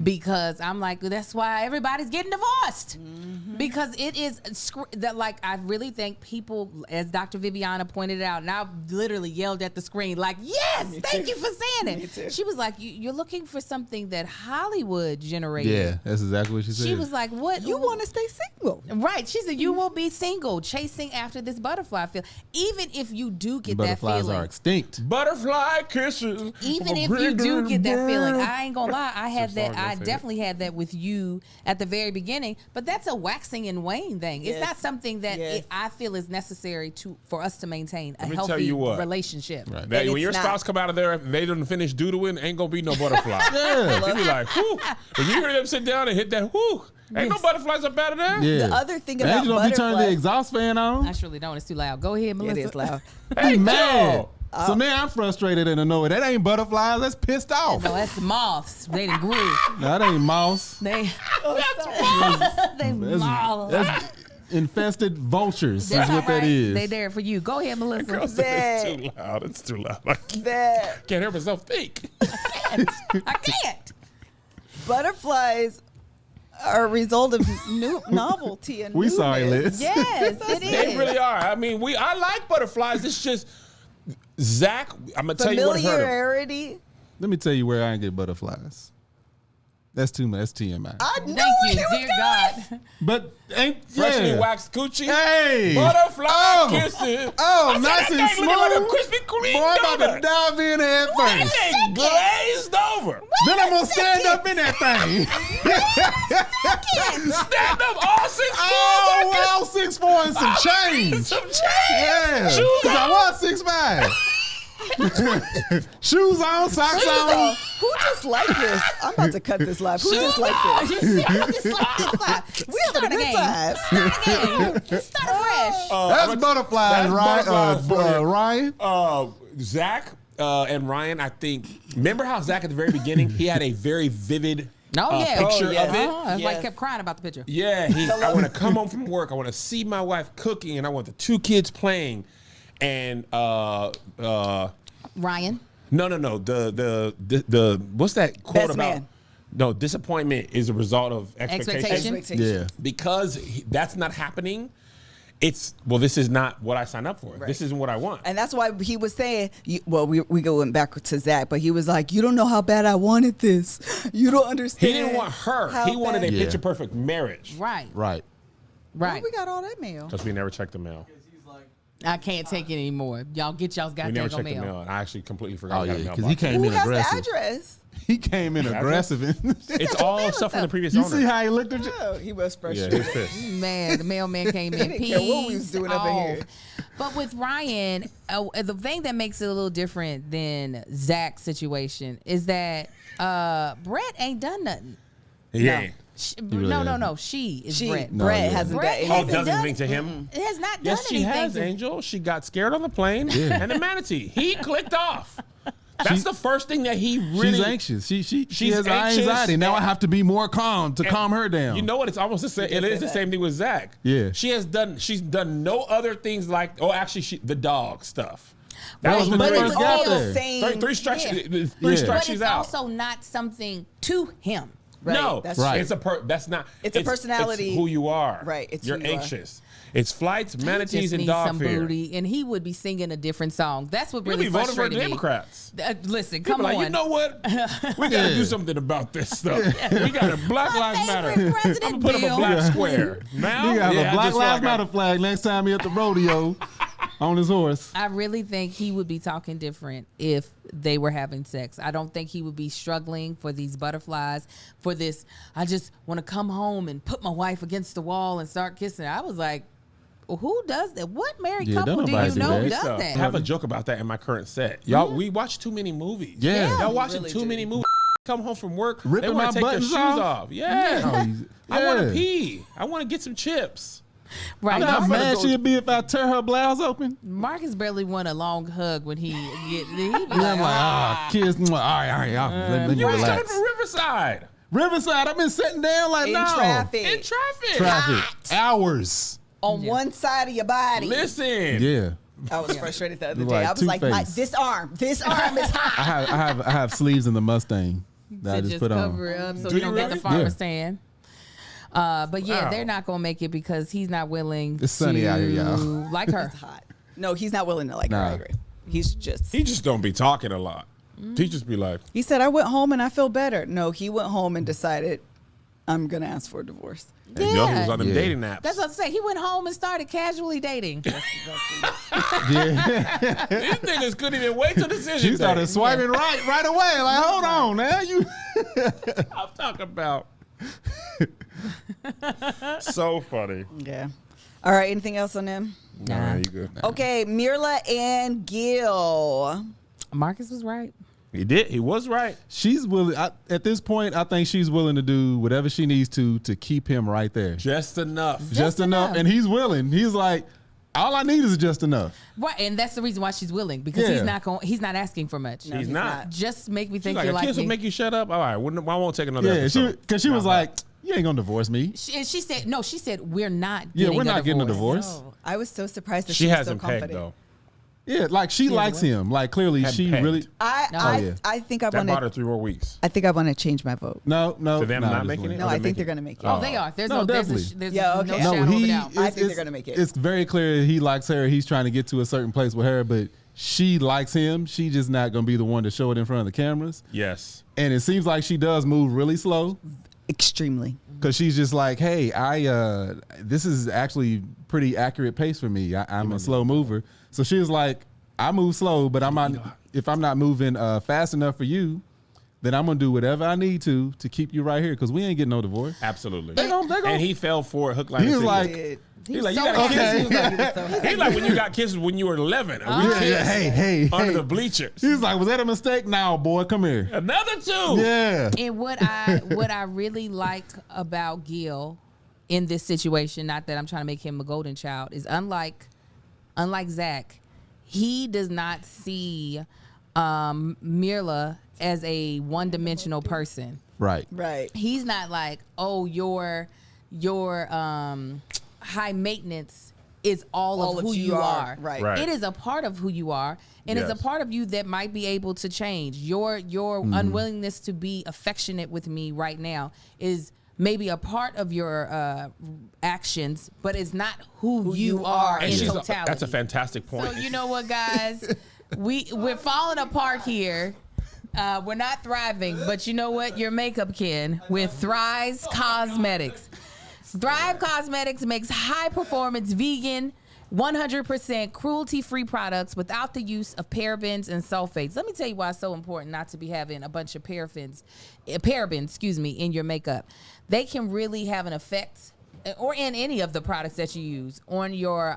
Speaker 1: because I'm like, that's why everybody's getting divorced, because it is that, like, I really think people, as Dr. Viviana pointed out, and I literally yelled at the screen like, yes, thank you for saying it. She was like, you're looking for something that Hollywood generated.
Speaker 4: Yeah, that's exactly what she said.
Speaker 1: She was like, what?
Speaker 3: You want to stay single.
Speaker 1: Right. She said, you will be single, chasing after this butterfly feel. Even if you do get that feeling.
Speaker 4: Butterflies are extinct.
Speaker 2: Butterfly kisses.
Speaker 1: Even if you do get that feeling, I ain't gonna lie, I had that. I definitely had that with you at the very beginning. But that's a waxing and wane thing. It's not something that I feel is necessary for us to maintain a healthy relationship.
Speaker 2: Right. When your spouse come out of there, if they don't finish doodling, ain't gonna be no butterfly. You be like, whoo. If you hear them sit down and hit that, whoo. Ain't no butterflies up out of there.
Speaker 4: Yeah.
Speaker 3: The other thing about butterflies,
Speaker 4: you turn the exhaust fan on.
Speaker 1: I surely don't. It's too loud. Go ahead, Melissa.
Speaker 3: It is loud.
Speaker 4: Hey, man. So now I'm frustrated and annoyed. That ain't butterflies. That's pissed off.
Speaker 1: No, that's moths. They done grew.
Speaker 4: No, that ain't moths.
Speaker 1: That's moths. They moths.
Speaker 4: That's infested vultures. That's what that is.
Speaker 1: They there for you. Go ahead, Melissa.
Speaker 2: It's too loud. It's too loud. I can't hear myself think.
Speaker 1: I can't.
Speaker 3: Butterflies are a result of novelty and
Speaker 4: we sorry, Liz.
Speaker 1: Yes, it is.
Speaker 2: They really are. I mean, I like butterflies. It's just Zach. I'm gonna tell you what hurt him.
Speaker 3: Familiarity.
Speaker 4: Let me tell you where I ain't get butterflies. That's too much. That's TMI.
Speaker 3: I know.
Speaker 1: Thank you, dear God.
Speaker 4: But ain't
Speaker 2: freshly waxed coochie.
Speaker 4: Hey,
Speaker 2: butterfly kisses.
Speaker 4: Nice and smooth.
Speaker 2: Like a Krispy Kreme.
Speaker 4: Boy, I'm about to dive in head first.
Speaker 2: It glazed over.
Speaker 4: Then I'm gonna stand up in that thing.
Speaker 2: Stand up all 6'4".
Speaker 4: Oh, well, 6'4" and some change.
Speaker 2: Some change.
Speaker 4: Yeah, because I was 6'5". Shoes on, socks on.
Speaker 3: Who just like this? I'm about to cut this live. Who just like this?
Speaker 1: We start a game. Start fresh.
Speaker 4: That's butterflies, right? Ryan?
Speaker 2: Zach and Ryan, I think. Remember how Zach at the very beginning, he had a very vivid picture of it?
Speaker 1: Like kept crying about the picture.
Speaker 2: Yeah, I want to come home from work. I want to see my wife cooking, and I want the 2 kids playing. And
Speaker 1: Ryan.
Speaker 2: No. The what's that quote
Speaker 3: Best
Speaker 2: about?
Speaker 3: Man.
Speaker 2: No, disappointment is a result of expectation.
Speaker 3: Yeah.
Speaker 2: Because that's not happening. This is not what I signed up for. Right. This isn't what I want.
Speaker 3: And that's why he was saying, we going back to Zach, but he was like, you don't know how bad I wanted this. You don't understand.
Speaker 2: He didn't want her. He wanted a picture perfect marriage.
Speaker 1: Right.
Speaker 3: Why we got all that mail?
Speaker 2: Because we never checked the mail.
Speaker 1: I can't take it anymore. Y'all get y'all's goddamn mail.
Speaker 2: We never checked the mail. And I actually completely forgot.
Speaker 4: Because he came in aggressive.
Speaker 3: Who has the address?
Speaker 4: He came in aggressive.
Speaker 2: It's all stuff from the previous owner.
Speaker 4: You see how he looked at you?
Speaker 3: Oh, he was frustrated.
Speaker 2: Yeah, he was pissed.
Speaker 1: Man, the mailman came in.
Speaker 3: He didn't care what we was doing up in here.
Speaker 1: But with Ryan, the thing that makes it a little different than Zach's situation is that Brett ain't done nothing.
Speaker 2: Yeah.
Speaker 1: No. She is Brett.
Speaker 3: Brett hasn't done anything.
Speaker 2: Does anything to him?
Speaker 1: It has not done
Speaker 2: Yes, she
Speaker 1: anything.
Speaker 2: has, Angel. She got scared on the plane, and the manatee. He clicked off. That's the first thing that he really.
Speaker 4: She's anxious. She has
Speaker 2: anxious.
Speaker 4: anxiety. Now I have to be more calm to calm her down.
Speaker 2: You know what? It's almost the same. It is the same thing with Zach.
Speaker 4: Yeah.
Speaker 2: She's done no other things like. Oh, actually, the dog stuff.
Speaker 4: That was when
Speaker 3: but
Speaker 4: they
Speaker 3: it's
Speaker 4: first got
Speaker 3: all
Speaker 4: there.
Speaker 3: saying
Speaker 2: Three strikes.
Speaker 1: Yeah.
Speaker 2: Three strikes.
Speaker 1: But
Speaker 2: She's
Speaker 1: it's
Speaker 2: out.
Speaker 1: also not something to him.
Speaker 3: Right,
Speaker 2: No,
Speaker 3: that's
Speaker 4: right.
Speaker 2: That's not.
Speaker 3: It's a personality.
Speaker 2: It's who you are.
Speaker 3: Right, it's
Speaker 2: You're
Speaker 3: who you are.
Speaker 2: anxious. It's flights,
Speaker 1: He
Speaker 2: manatees,
Speaker 1: just
Speaker 2: and
Speaker 1: needs
Speaker 2: dog
Speaker 1: some
Speaker 2: fear.
Speaker 1: booty, and he would be singing a different song. That's what
Speaker 2: You'll
Speaker 1: really
Speaker 2: be voting for the
Speaker 1: frustrated me.
Speaker 2: Democrats.
Speaker 1: Listen,
Speaker 2: People
Speaker 1: come on.
Speaker 2: like, you know what? We got to do something about this stuff. We got a Black Lives Matter.
Speaker 1: favorite
Speaker 2: I'm
Speaker 1: president
Speaker 2: gonna put up a
Speaker 1: bill.
Speaker 2: black square. Now,
Speaker 4: You got
Speaker 2: yeah,
Speaker 4: a
Speaker 2: I
Speaker 4: Black
Speaker 2: just feel
Speaker 4: Lives
Speaker 2: like
Speaker 4: Matter flag next time he at the rodeo on his horse.
Speaker 1: I really think he would be talking different if they were having sex. I don't think he would be struggling for these butterflies, for this, I just want to come home and put my wife against the wall and start kissing her. I was like, well, who does that? What married
Speaker 4: Yeah,
Speaker 1: couple
Speaker 4: don't
Speaker 1: do
Speaker 4: nobody
Speaker 1: you
Speaker 4: do
Speaker 1: know
Speaker 4: that.
Speaker 1: does
Speaker 2: I
Speaker 1: that?
Speaker 2: have a joke about that in my current set. Y'all, we watch too many movies.
Speaker 4: Yeah.
Speaker 2: Y'all watching
Speaker 3: really
Speaker 2: too
Speaker 3: do.
Speaker 2: many movies. Come home from work, they
Speaker 4: Ripping
Speaker 2: want
Speaker 4: my
Speaker 2: to take their
Speaker 4: buttons
Speaker 2: shoes off. Yeah.
Speaker 4: Oh,
Speaker 2: I want to
Speaker 4: yeah.
Speaker 2: pee. I want to get some chips.
Speaker 1: Right.
Speaker 4: You know how
Speaker 2: I'm gonna
Speaker 4: mad
Speaker 2: go-
Speaker 4: she'd be if I tear her blouse open?
Speaker 1: Marcus barely want a long hug when he get. He be
Speaker 4: Yeah,
Speaker 1: like,
Speaker 4: I'm like, kiss. All right. Let me
Speaker 2: You was coming
Speaker 4: relax.
Speaker 2: from Riverside.
Speaker 4: Riverside, I've been sitting down like
Speaker 3: in
Speaker 4: no.
Speaker 3: traffic.
Speaker 2: In traffic.
Speaker 4: Traffic. Hours.
Speaker 3: On one side of your body.
Speaker 2: Listen.
Speaker 4: Yeah.
Speaker 3: I was frustrated the other
Speaker 4: Look
Speaker 3: day.
Speaker 4: like
Speaker 3: I was like,
Speaker 4: Two-Face.
Speaker 3: this arm is hot.
Speaker 4: I have sleeves in the Mustang that I
Speaker 1: to
Speaker 4: just
Speaker 1: just
Speaker 4: put
Speaker 1: cover
Speaker 4: on.
Speaker 1: it up so
Speaker 2: Do
Speaker 1: you
Speaker 2: you
Speaker 1: don't get the
Speaker 2: really?
Speaker 1: farmer's
Speaker 4: Yeah.
Speaker 1: tan. But yeah,
Speaker 2: Wow.
Speaker 1: they're not gonna make it because he's not willing.
Speaker 4: It's sunny out here, y'all.
Speaker 1: Like her.
Speaker 3: It's hot. No, he's not willing to like her.
Speaker 4: Nah.
Speaker 3: I agree. He's just.
Speaker 2: He just don't be talking a lot. He just be like,
Speaker 3: He said, I went home and I feel better. No, he went home and decided, I'm going to ask for a divorce.
Speaker 2: you know, he was on them
Speaker 4: Yeah.
Speaker 2: dating apps.
Speaker 1: That's what I'm saying. He went home and started casually dating.
Speaker 4: Yeah.
Speaker 2: These niggas couldn't even wait till decision
Speaker 4: She started
Speaker 2: day.
Speaker 4: swiping right away. Like, hold on, man.
Speaker 2: I'm talking about. So funny.
Speaker 3: Yeah. All right. Anything else on them?
Speaker 2: Nah, you good.
Speaker 3: Okay. Mirla and Gil.
Speaker 1: Marcus was right.
Speaker 2: He did. He was right.
Speaker 4: She's willing. At this point, I think she's willing to do whatever she needs to keep him right there.
Speaker 2: Just enough.
Speaker 4: Just enough. And he's willing. He's like, all I need is just enough.
Speaker 1: Right, and that's the reason why she's willing because
Speaker 4: Yeah.
Speaker 1: he's not asking for much.
Speaker 3: No,
Speaker 2: He's not.
Speaker 1: Just make me
Speaker 2: She's
Speaker 1: think
Speaker 2: like,
Speaker 1: you
Speaker 2: a
Speaker 1: like
Speaker 2: kiss will
Speaker 1: me.
Speaker 2: make you shut up. All right, I won't take another
Speaker 4: Yeah,
Speaker 2: episode.
Speaker 4: because she was
Speaker 2: Nah,
Speaker 4: like, you ain't gonna divorce me.
Speaker 1: She said no. She said we're not.
Speaker 4: Yeah,
Speaker 1: Getting
Speaker 4: we're not getting a divorce.
Speaker 3: Oh, I was so surprised that
Speaker 2: she
Speaker 3: she was
Speaker 2: has
Speaker 3: so
Speaker 2: him pegged
Speaker 3: confident.
Speaker 2: though.
Speaker 4: Yeah, like she likes him. Like clearly,
Speaker 2: Had
Speaker 4: she
Speaker 2: pegged.
Speaker 4: really.
Speaker 3: I think I
Speaker 2: That bought her
Speaker 3: want to.
Speaker 2: 3 more weeks.
Speaker 3: I think I want to change my vote.
Speaker 4: No.
Speaker 2: To them
Speaker 4: nah,
Speaker 2: not
Speaker 4: just
Speaker 2: making
Speaker 4: wait.
Speaker 2: it?
Speaker 3: No,
Speaker 2: Oh,
Speaker 3: I
Speaker 2: they
Speaker 3: think
Speaker 2: make
Speaker 3: they're
Speaker 2: it.
Speaker 3: going to make it.
Speaker 1: Oh, they are. There's
Speaker 4: No,
Speaker 1: no, there's
Speaker 4: definitely.
Speaker 3: Yeah,
Speaker 1: no
Speaker 3: okay.
Speaker 1: shadow
Speaker 4: No,
Speaker 1: of a
Speaker 4: he.
Speaker 1: doubt.
Speaker 3: I think they're gonna make it.
Speaker 4: It's very clear he likes her. He's trying to get to a certain place with her, but she likes him. She just not gonna be the one to show it in front of the cameras.
Speaker 2: Yes.
Speaker 4: And it seems like she does move really slow
Speaker 3: Extremely.
Speaker 4: because she's just like, hey, this is actually pretty accurate pace for me. I'm a slow mover. So she was like, I move slow, but I'm not. If I'm not moving fast enough for you, then I'm gonna do whatever I need to keep you right here because we ain't getting no divorce.
Speaker 2: Absolutely.
Speaker 4: They gon-
Speaker 2: And he fell for it, hook, line,
Speaker 4: He
Speaker 2: and
Speaker 4: was
Speaker 2: sinker.
Speaker 4: like,
Speaker 2: He's like, you
Speaker 1: so
Speaker 2: got a
Speaker 4: okay.
Speaker 2: kiss. He's like when you got kisses when you were 11. And we kissed
Speaker 4: hey,
Speaker 2: under the bleachers.
Speaker 4: He's like, was that a mistake? No, boy, come here.
Speaker 2: Another 2.
Speaker 4: Yeah.
Speaker 1: And what I really liked about Gil in this situation, not that I'm trying to make him a golden child, is unlike Zach, he does not see Mirla as a one-dimensional person.
Speaker 4: Right.
Speaker 3: Right.
Speaker 1: He's not like, oh, your high maintenance is all of who you are.
Speaker 3: Right.
Speaker 2: Right.
Speaker 1: It is a part of who you are, and it's
Speaker 2: Yes.
Speaker 1: a part of you that might be able to change. Your unwillingness to be affectionate with me right now is maybe a part of your actions, but it's not who you are
Speaker 2: And
Speaker 1: in
Speaker 2: she's
Speaker 1: totality.
Speaker 2: that's a fantastic point.
Speaker 1: So you know what, guys, we're falling apart here. We're not thriving, but you know what? Your makeup can with Thrive Cosmetics. Thrive Cosmetics makes high-performance vegan, 100% cruelty-free products without the use of parabens and sulfates. Let me tell you why it's so important not to be having a bunch of parabens, in your makeup. They can really have an effect, or in any of the products that you use, on your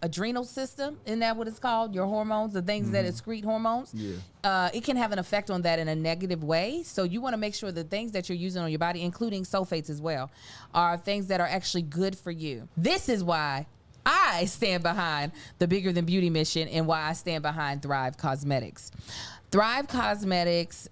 Speaker 1: adrenal system. Isn't that what it's called? Your hormones, the things that excrete hormones. Yeah. It can have an effect on that in a negative way. So you want to make sure the things that you're using on your body, including sulfates as well, are things that are actually good for you. This is why I stand behind the Bigger Than Beauty mission and why I stand behind Thrive Cosmetics. Thrive Cosmetics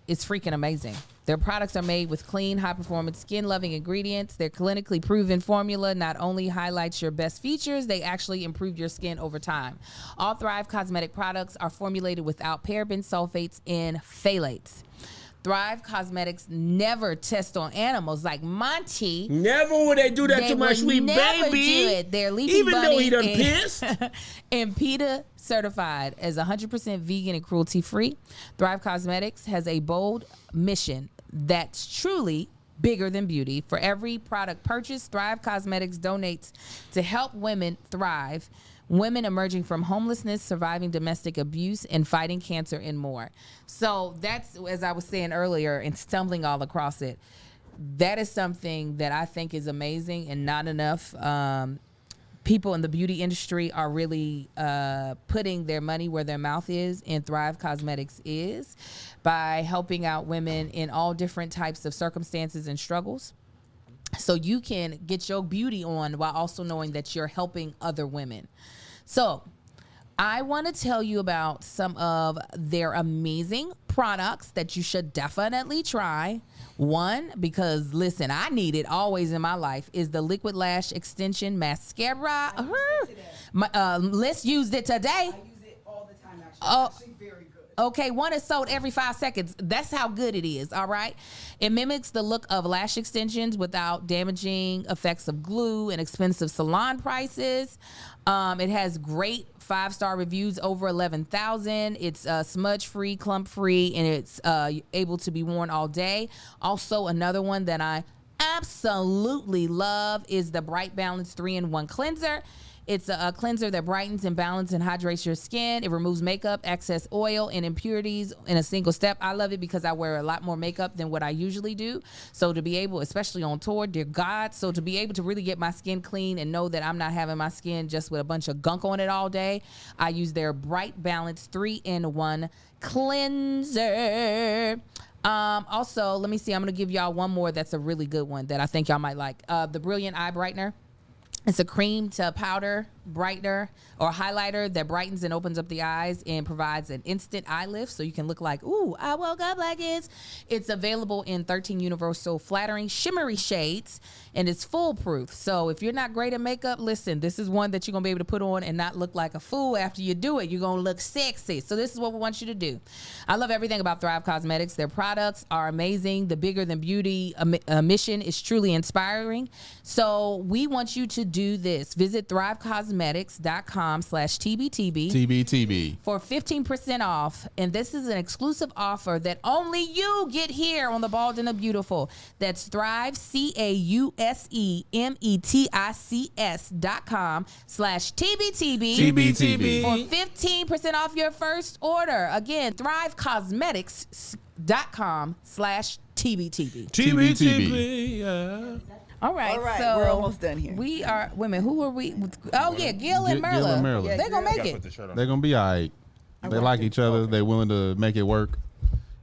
Speaker 1: is freaking amazing. Their products are made with clean, high-performance, skin-loving ingredients. Their clinically proven formula not only highlights your best features, they actually improve your skin over time. All Thrive Cosmetic products are formulated without parabens, sulfates, and phthalates. Thrive Cosmetics never test on animals like Monty.
Speaker 2: Never would they do that to my sweet baby.
Speaker 1: Do it. They're leafy
Speaker 2: even
Speaker 1: bunny
Speaker 2: though he done pissed.
Speaker 1: And PETA certified as 100% vegan and cruelty-free. Thrive Cosmetics has a bold mission that's truly bigger than beauty. For every product purchased, Thrive Cosmetics donates to help women thrive. Women emerging from homelessness, surviving domestic abuse, and fighting cancer and more. So that's, as I was saying earlier, and stumbling all across it, that is something that I think is amazing, and not enough people in the beauty industry are really putting their money where their mouth is, and Thrive Cosmetics is, by helping out women in all different types of circumstances and struggles. So you can get your beauty on while also knowing that you're helping other women. So I want to tell you about some of their amazing products that you should definitely try. One, because listen, I need it always in my life, is the Liquid Lash Extension Mascara. Let's use it today.
Speaker 3: I use it all the time, actually. It's actually very good.
Speaker 1: Okay, one is sold every 5 seconds. That's how good it is, all right? It mimics the look of lash extensions without damaging effects of glue and expensive salon prices. It has great 5-star reviews, over 11,000. It's smudge-free, clump-free, and it's able to be worn all day. Also, another one that I absolutely love is the Bright Balance 3-in-1 Cleanser. It's a cleanser that brightens and balances and hydrates your skin. It removes makeup, excess oil, and impurities in a single step. I love it because I wear a lot more makeup than what I usually do. So to be able, especially on tour, dear God, so to be able to really get my skin clean and know that I'm not having my skin just with a bunch of gunk on it all day, I use their Bright Balance 3-in-1 Cleanser. Also, let me see. I'm going to give y'all one more that's a really good one that I think y'all might like. The Brilliant Eye Brightener. It's a cream to powder brightener or highlighter that brightens and opens up the eyes and provides an instant eye lift so you can look like, ooh, I woke up like this. It's available in 13 universal flattering shimmery shades, and it's foolproof. So if you're not great at makeup, listen, this is one that you're going to be able to put on and not look like a fool after you do it. You're going to look sexy. So this is what we want you to do. I love everything about Thrive Cosmetics. Their products are amazing. The Bigger Than Beauty mission is truly inspiring. So we want you to do this. Visit thrivecosmetics.com/TBTB
Speaker 4: for
Speaker 1: 15% off. And this is an exclusive offer that only you get here on The Bald and the Beautiful. That's Thrive, CAUSEMETICS.com/TBTB for 15% off your first order. Again, thrivecosmetics.com/TBTB.
Speaker 2: TBTB.
Speaker 1: All right, so
Speaker 3: we're almost done here.
Speaker 1: We are women. Who are we? Oh yeah, Gil and Merla.
Speaker 4: Yeah,
Speaker 1: they're gonna make it.
Speaker 4: They're gonna be all right. They like each other. Okay. They're willing to make it work.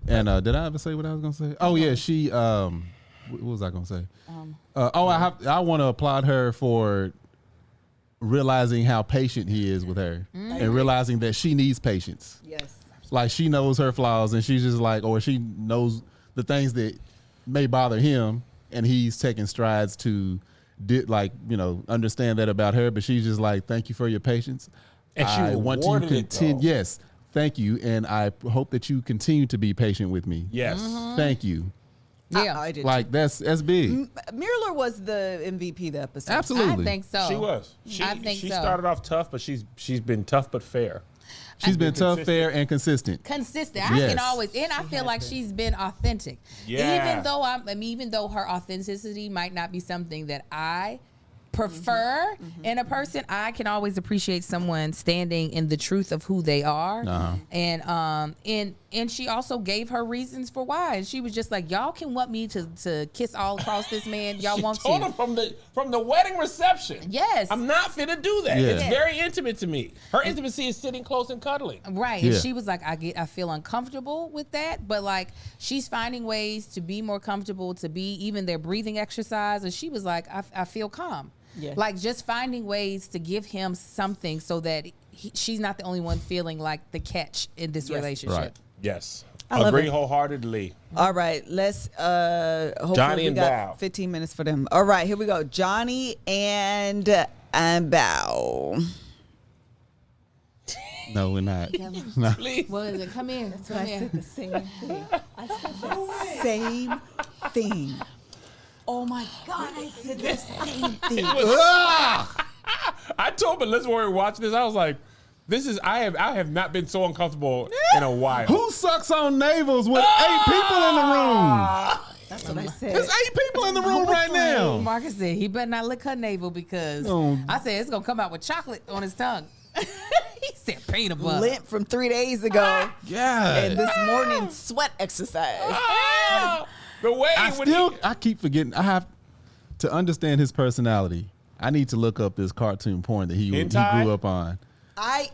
Speaker 4: And did I ever say what I was gonna say? Oh yeah, she. What was I gonna say? I want to applaud her for realizing how patient he is with her, and realizing that she needs patience.
Speaker 3: Yes.
Speaker 4: Like she knows her flaws, and she's just like, or she knows the things that may bother him. And he's taking strides to, understand that about her. But she's just like, thank you for your patience.
Speaker 2: And she want to continue.
Speaker 4: Yes, thank you. And I hope that you continue to be patient with me.
Speaker 2: Yes.
Speaker 4: Thank you.
Speaker 3: Yeah, I did.
Speaker 4: Like that's big.
Speaker 3: Mueller was the MVP of the episode.
Speaker 4: Absolutely.
Speaker 1: I think so.
Speaker 2: She was. She started off tough, but she's been tough but fair.
Speaker 4: She's been tough, fair, and consistent.
Speaker 1: Consistent. I can always, and I feel like she's been authentic.
Speaker 2: Yeah.
Speaker 1: Even though her authenticity might not be something that I prefer in a person, I can always appreciate someone standing in the truth of who they are. And And she also gave her reasons for why. And she was just like, y'all can want me to kiss all across this man. Y'all
Speaker 2: she
Speaker 1: want
Speaker 2: told
Speaker 1: to.
Speaker 2: him from the wedding reception.
Speaker 1: Yes.
Speaker 2: I'm not finna do that.
Speaker 4: Yeah.
Speaker 2: It's very intimate to me. Her intimacy is sitting close and cuddling.
Speaker 1: Right.
Speaker 4: Yeah.
Speaker 1: And she was like, I feel uncomfortable with that. But like, she's finding ways to be more comfortable, to be even their breathing exercise. And she was like, I feel calm.
Speaker 3: Yeah.
Speaker 1: Like just finding ways to give him something so that she's not the only one feeling like the catch in this relationship.
Speaker 4: Right.
Speaker 2: Yes.
Speaker 3: I love
Speaker 2: Agree
Speaker 3: it.
Speaker 2: wholeheartedly.
Speaker 3: All right, let's hopefully
Speaker 2: Johnny
Speaker 3: we
Speaker 2: and
Speaker 3: got
Speaker 2: Bao.
Speaker 3: 15 minutes for them. All right, here we go. Johnny and Bao.
Speaker 4: No, we're not. No.
Speaker 2: Please.
Speaker 1: What is it? Come here. Come here.
Speaker 3: The same thing. I said the same thing. Oh my God, I said the same thing.
Speaker 2: I told Melissa when we were watching this, I was like, I have not been so uncomfortable in a while.
Speaker 4: Who sucks on navels with 8 people in the room?
Speaker 3: That's what I said.
Speaker 4: There's 8 people in the room right now.
Speaker 1: Marcus said he better not lick her navel because I said it's gonna come out with chocolate on his tongue. He said peanut butter.
Speaker 3: Lint from 3 days ago.
Speaker 4: Yeah.
Speaker 3: And this morning sweat exercise.
Speaker 2: The way
Speaker 4: I keep forgetting. I have to understand his personality. I need to look up this cartoon porn that he grew up on.
Speaker 3: I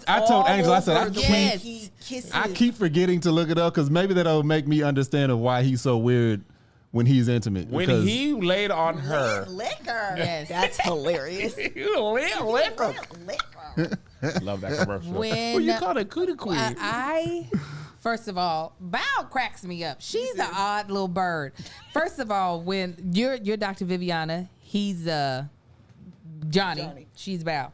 Speaker 4: told
Speaker 3: all
Speaker 4: Angel, I said,
Speaker 3: over the way he kisses.
Speaker 4: I keep forgetting to look it up because maybe that'll make me understand of why he's so weird when he's intimate.
Speaker 2: When he laid on her.
Speaker 3: Liquor.
Speaker 1: Yes.
Speaker 3: That's hilarious.
Speaker 2: Liquor. Love that commercial.
Speaker 1: When
Speaker 2: What you call it? Cootie Queen.
Speaker 1: First of all, Bao cracks me up. She's an odd little bird. First of all, when you're Dr. Viviana, he's Johnny. She's Bao.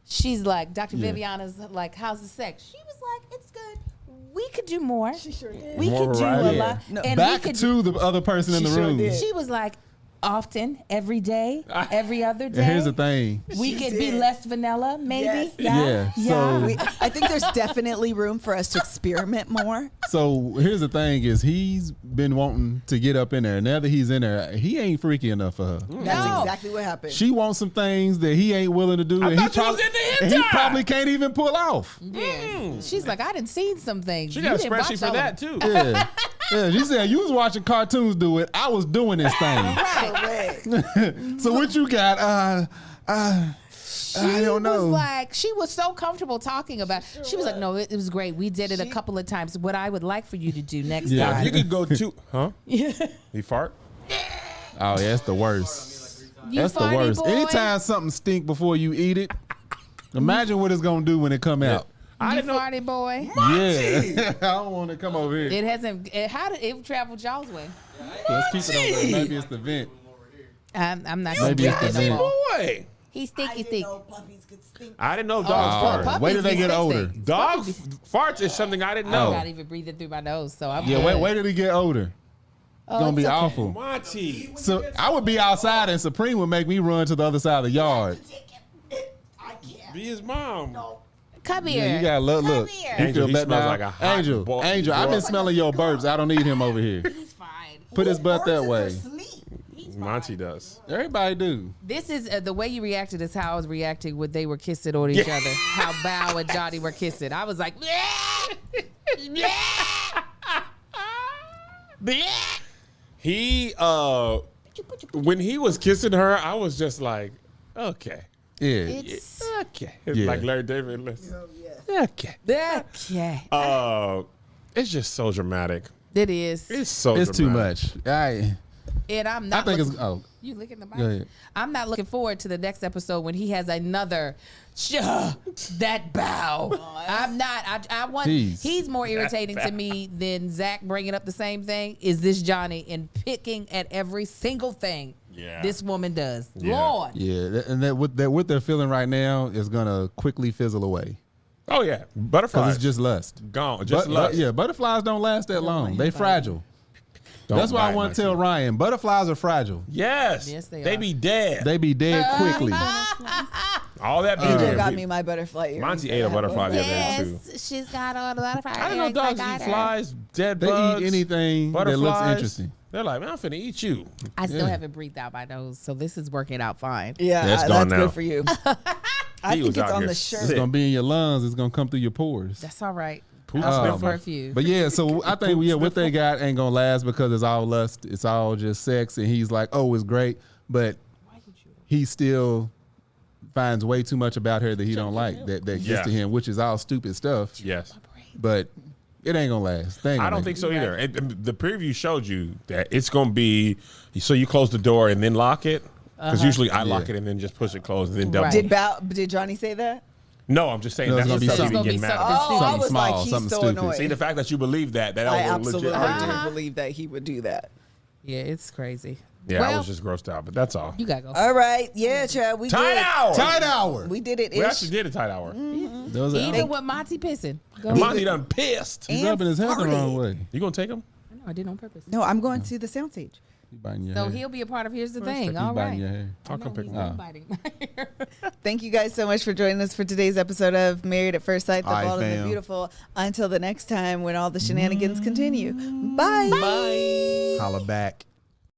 Speaker 1: She's like, Dr. Viviana's like, how's the sex? She was like, it's good. We could do more. She sure did. We
Speaker 2: More
Speaker 1: could do a
Speaker 2: variety.
Speaker 1: lot.
Speaker 3: No,
Speaker 1: And
Speaker 4: back
Speaker 1: we could
Speaker 4: to the other person in the
Speaker 3: She sure
Speaker 4: room.
Speaker 3: did.
Speaker 1: She was like, often, every day, every other day.
Speaker 4: And here's the thing.
Speaker 1: We
Speaker 3: She
Speaker 1: could
Speaker 3: did.
Speaker 1: be less vanilla, maybe.
Speaker 3: Yes.
Speaker 4: Yeah, so-
Speaker 3: I think there's definitely room for us to experiment more.
Speaker 4: So here's the thing: is he's been wanting to get up in there. Now that he's in there, he ain't freaky enough for her.
Speaker 3: That's exactly what happened.
Speaker 4: She wants some things that he ain't willing to do, and he
Speaker 2: thought you was in the
Speaker 4: and he
Speaker 2: hentai.
Speaker 4: probably can't even pull off.
Speaker 1: Yeah. She's like, I didn't see some things.
Speaker 2: She
Speaker 1: You
Speaker 2: got a
Speaker 1: didn't watch
Speaker 2: spreadsheet for
Speaker 1: all
Speaker 2: that,
Speaker 1: of
Speaker 2: too.
Speaker 4: Yeah, yeah. She said you was watching cartoons do it. I was doing this thing.
Speaker 3: Correct.
Speaker 4: So what you got? I don't know.
Speaker 1: Was like, she was so comfortable talking about. She was like, no, it was great. We did it a couple of times. What I would like for you to do next
Speaker 4: Yeah.
Speaker 1: time.
Speaker 2: You could go to, huh? He fart?
Speaker 4: Oh, yeah, that's the worst.
Speaker 1: You
Speaker 4: That's the
Speaker 1: farty
Speaker 4: worst.
Speaker 1: boy?
Speaker 4: Anytime something stink before you eat it, imagine what it's gonna do when it come out.
Speaker 2: I
Speaker 1: You
Speaker 2: didn't know.
Speaker 1: farty boy.
Speaker 4: Yeah, I don't want to come over here.
Speaker 1: It hasn't. How did it travel y'all's way?
Speaker 4: Let's keep it over there. Maybe it's the vent.
Speaker 1: I'm not.
Speaker 4: Maybe
Speaker 1: gonna
Speaker 4: it's the
Speaker 1: get
Speaker 4: vent.
Speaker 1: no more.
Speaker 2: Boy.
Speaker 1: He's sticky thick.
Speaker 3: puppies could stink.
Speaker 2: I didn't know dogs fart.
Speaker 4: Wait till they get older.
Speaker 2: Dog farts is something I didn't
Speaker 1: I'm
Speaker 2: know.
Speaker 1: not even breathing through my nose, so I'm.
Speaker 4: Yeah,
Speaker 1: good.
Speaker 4: wait till they get older. It's gonna
Speaker 1: it's
Speaker 4: be
Speaker 1: okay.
Speaker 4: awful.
Speaker 2: Monty.
Speaker 4: So I would be outside and Supreme would make me run to the other side of the yard.
Speaker 3: I can't.
Speaker 2: Be his mom.
Speaker 1: Come here.
Speaker 4: Yeah, you gotta look.
Speaker 1: Come here.
Speaker 4: You
Speaker 2: Angel,
Speaker 4: feel
Speaker 2: he
Speaker 4: better
Speaker 2: smells
Speaker 4: now?
Speaker 2: like a hot
Speaker 4: Angel, I've been smelling your burps. I don't need him over here.
Speaker 1: It's fine.
Speaker 4: Put his butt that way.
Speaker 2: Monty does.
Speaker 4: Everybody do.
Speaker 1: This is the way you reacted is how I was reacting when they were kissing on each other. How Bao and Johnny were kissing. I was like,
Speaker 2: He when he was kissing her, I was just like, okay.
Speaker 4: Yeah.
Speaker 1: it's
Speaker 2: Okay. It's
Speaker 4: Yeah.
Speaker 2: like Larry David. Listen. Okay.
Speaker 1: okay.
Speaker 2: It's just so dramatic.
Speaker 1: It is.
Speaker 2: It's so
Speaker 4: It's too
Speaker 2: dramatic.
Speaker 4: much.
Speaker 1: And I'm
Speaker 4: I
Speaker 1: not.
Speaker 4: think
Speaker 1: looking,
Speaker 4: it's. Oh,
Speaker 1: you licking the mic?
Speaker 4: go ahead.
Speaker 1: I'm not looking forward to the next episode when he has another that bow. I'm not. I want.
Speaker 4: Jeez.
Speaker 1: He's more irritating to me than Zach bringing up the same thing. Is this Johnny and picking at every single thing this woman does?
Speaker 2: Yeah.
Speaker 1: Lord.
Speaker 4: Yeah, and that what they're feeling right now is gonna quickly fizzle away
Speaker 2: Oh yeah,
Speaker 4: because
Speaker 2: butterflies
Speaker 4: it's just lust.
Speaker 2: gone. Just lust.
Speaker 4: Yeah, butterflies don't last that long. They fragile.
Speaker 2: Don't
Speaker 4: That's why I
Speaker 2: bite,
Speaker 4: want to
Speaker 2: Monty.
Speaker 4: tell Ryan, butterflies are fragile.
Speaker 2: Yes.
Speaker 1: Yes, they
Speaker 2: They
Speaker 1: are.
Speaker 2: be dead.
Speaker 4: They be dead quickly.
Speaker 2: All that
Speaker 3: AJ
Speaker 2: beauty.
Speaker 3: got me my butterfly earrings.
Speaker 2: Monty ate a butterfly the other day too.
Speaker 1: She's got all the butterfly.
Speaker 2: I didn't know dogs eat flies, dead
Speaker 4: They
Speaker 2: bugs.
Speaker 4: eat anything that looks
Speaker 2: butterflies.
Speaker 4: interesting.
Speaker 2: They're like, man, I'm finna eat you.
Speaker 1: I still
Speaker 4: Yeah.
Speaker 1: haven't breathed out my nose, so this is working out fine.
Speaker 3: Yeah,
Speaker 2: That's
Speaker 3: that's
Speaker 2: gone now.
Speaker 3: good for you. I
Speaker 2: He
Speaker 3: think
Speaker 2: was
Speaker 3: it's
Speaker 2: out
Speaker 3: on
Speaker 2: here
Speaker 3: the
Speaker 4: It's
Speaker 3: shirt.
Speaker 2: sick.
Speaker 4: gonna be in your lungs. It's gonna come through your pores.
Speaker 1: That's all right. perfume.
Speaker 4: But yeah, so I think what they got ain't gonna last because it's all lust. It's all just sex, and he's like, oh, it's great, but he still finds way too much about her that he don't like that gets to him, which is all stupid stuff.
Speaker 2: Yes,
Speaker 4: but it ain't gonna last.
Speaker 2: I don't think so either. The preview showed you that it's gonna be so you close the door and then lock it because usually I lock it and then just push it closed and then double.
Speaker 3: Did Johnny say that?
Speaker 2: No, I'm just saying that's
Speaker 4: gonna be
Speaker 2: something mad.
Speaker 3: I was
Speaker 4: small,
Speaker 3: like, he's
Speaker 4: something
Speaker 3: so
Speaker 4: stupid.
Speaker 3: annoying.
Speaker 2: See, the fact that you believe that
Speaker 3: I absolutely
Speaker 2: legit
Speaker 3: do believe that he would do that.
Speaker 1: Yeah, it's crazy.
Speaker 2: Yeah, I was just grossed out, but that's all.
Speaker 1: You gotta go.
Speaker 3: All right, yeah, Chad, we
Speaker 2: tight
Speaker 3: did
Speaker 2: hour.
Speaker 4: Tight hour.
Speaker 3: We did it.
Speaker 2: We actually did a tight hour.
Speaker 1: Mm-hmm. Even with Monty pissing.
Speaker 2: Monty done pissed.
Speaker 4: He's rubbing his head the wrong way.
Speaker 2: You gonna take him?
Speaker 1: I know, I did on purpose.
Speaker 3: No, I'm going to the soundstage.
Speaker 1: So he'll be a part of Here's the Thing. All right.
Speaker 2: I'll come pick him up.
Speaker 3: Thank you guys so much for joining us for today's episode of Married at First Sight, the Bald and the Beautiful. Until the next time when all the shenanigans continue. Bye.
Speaker 4: Holla back.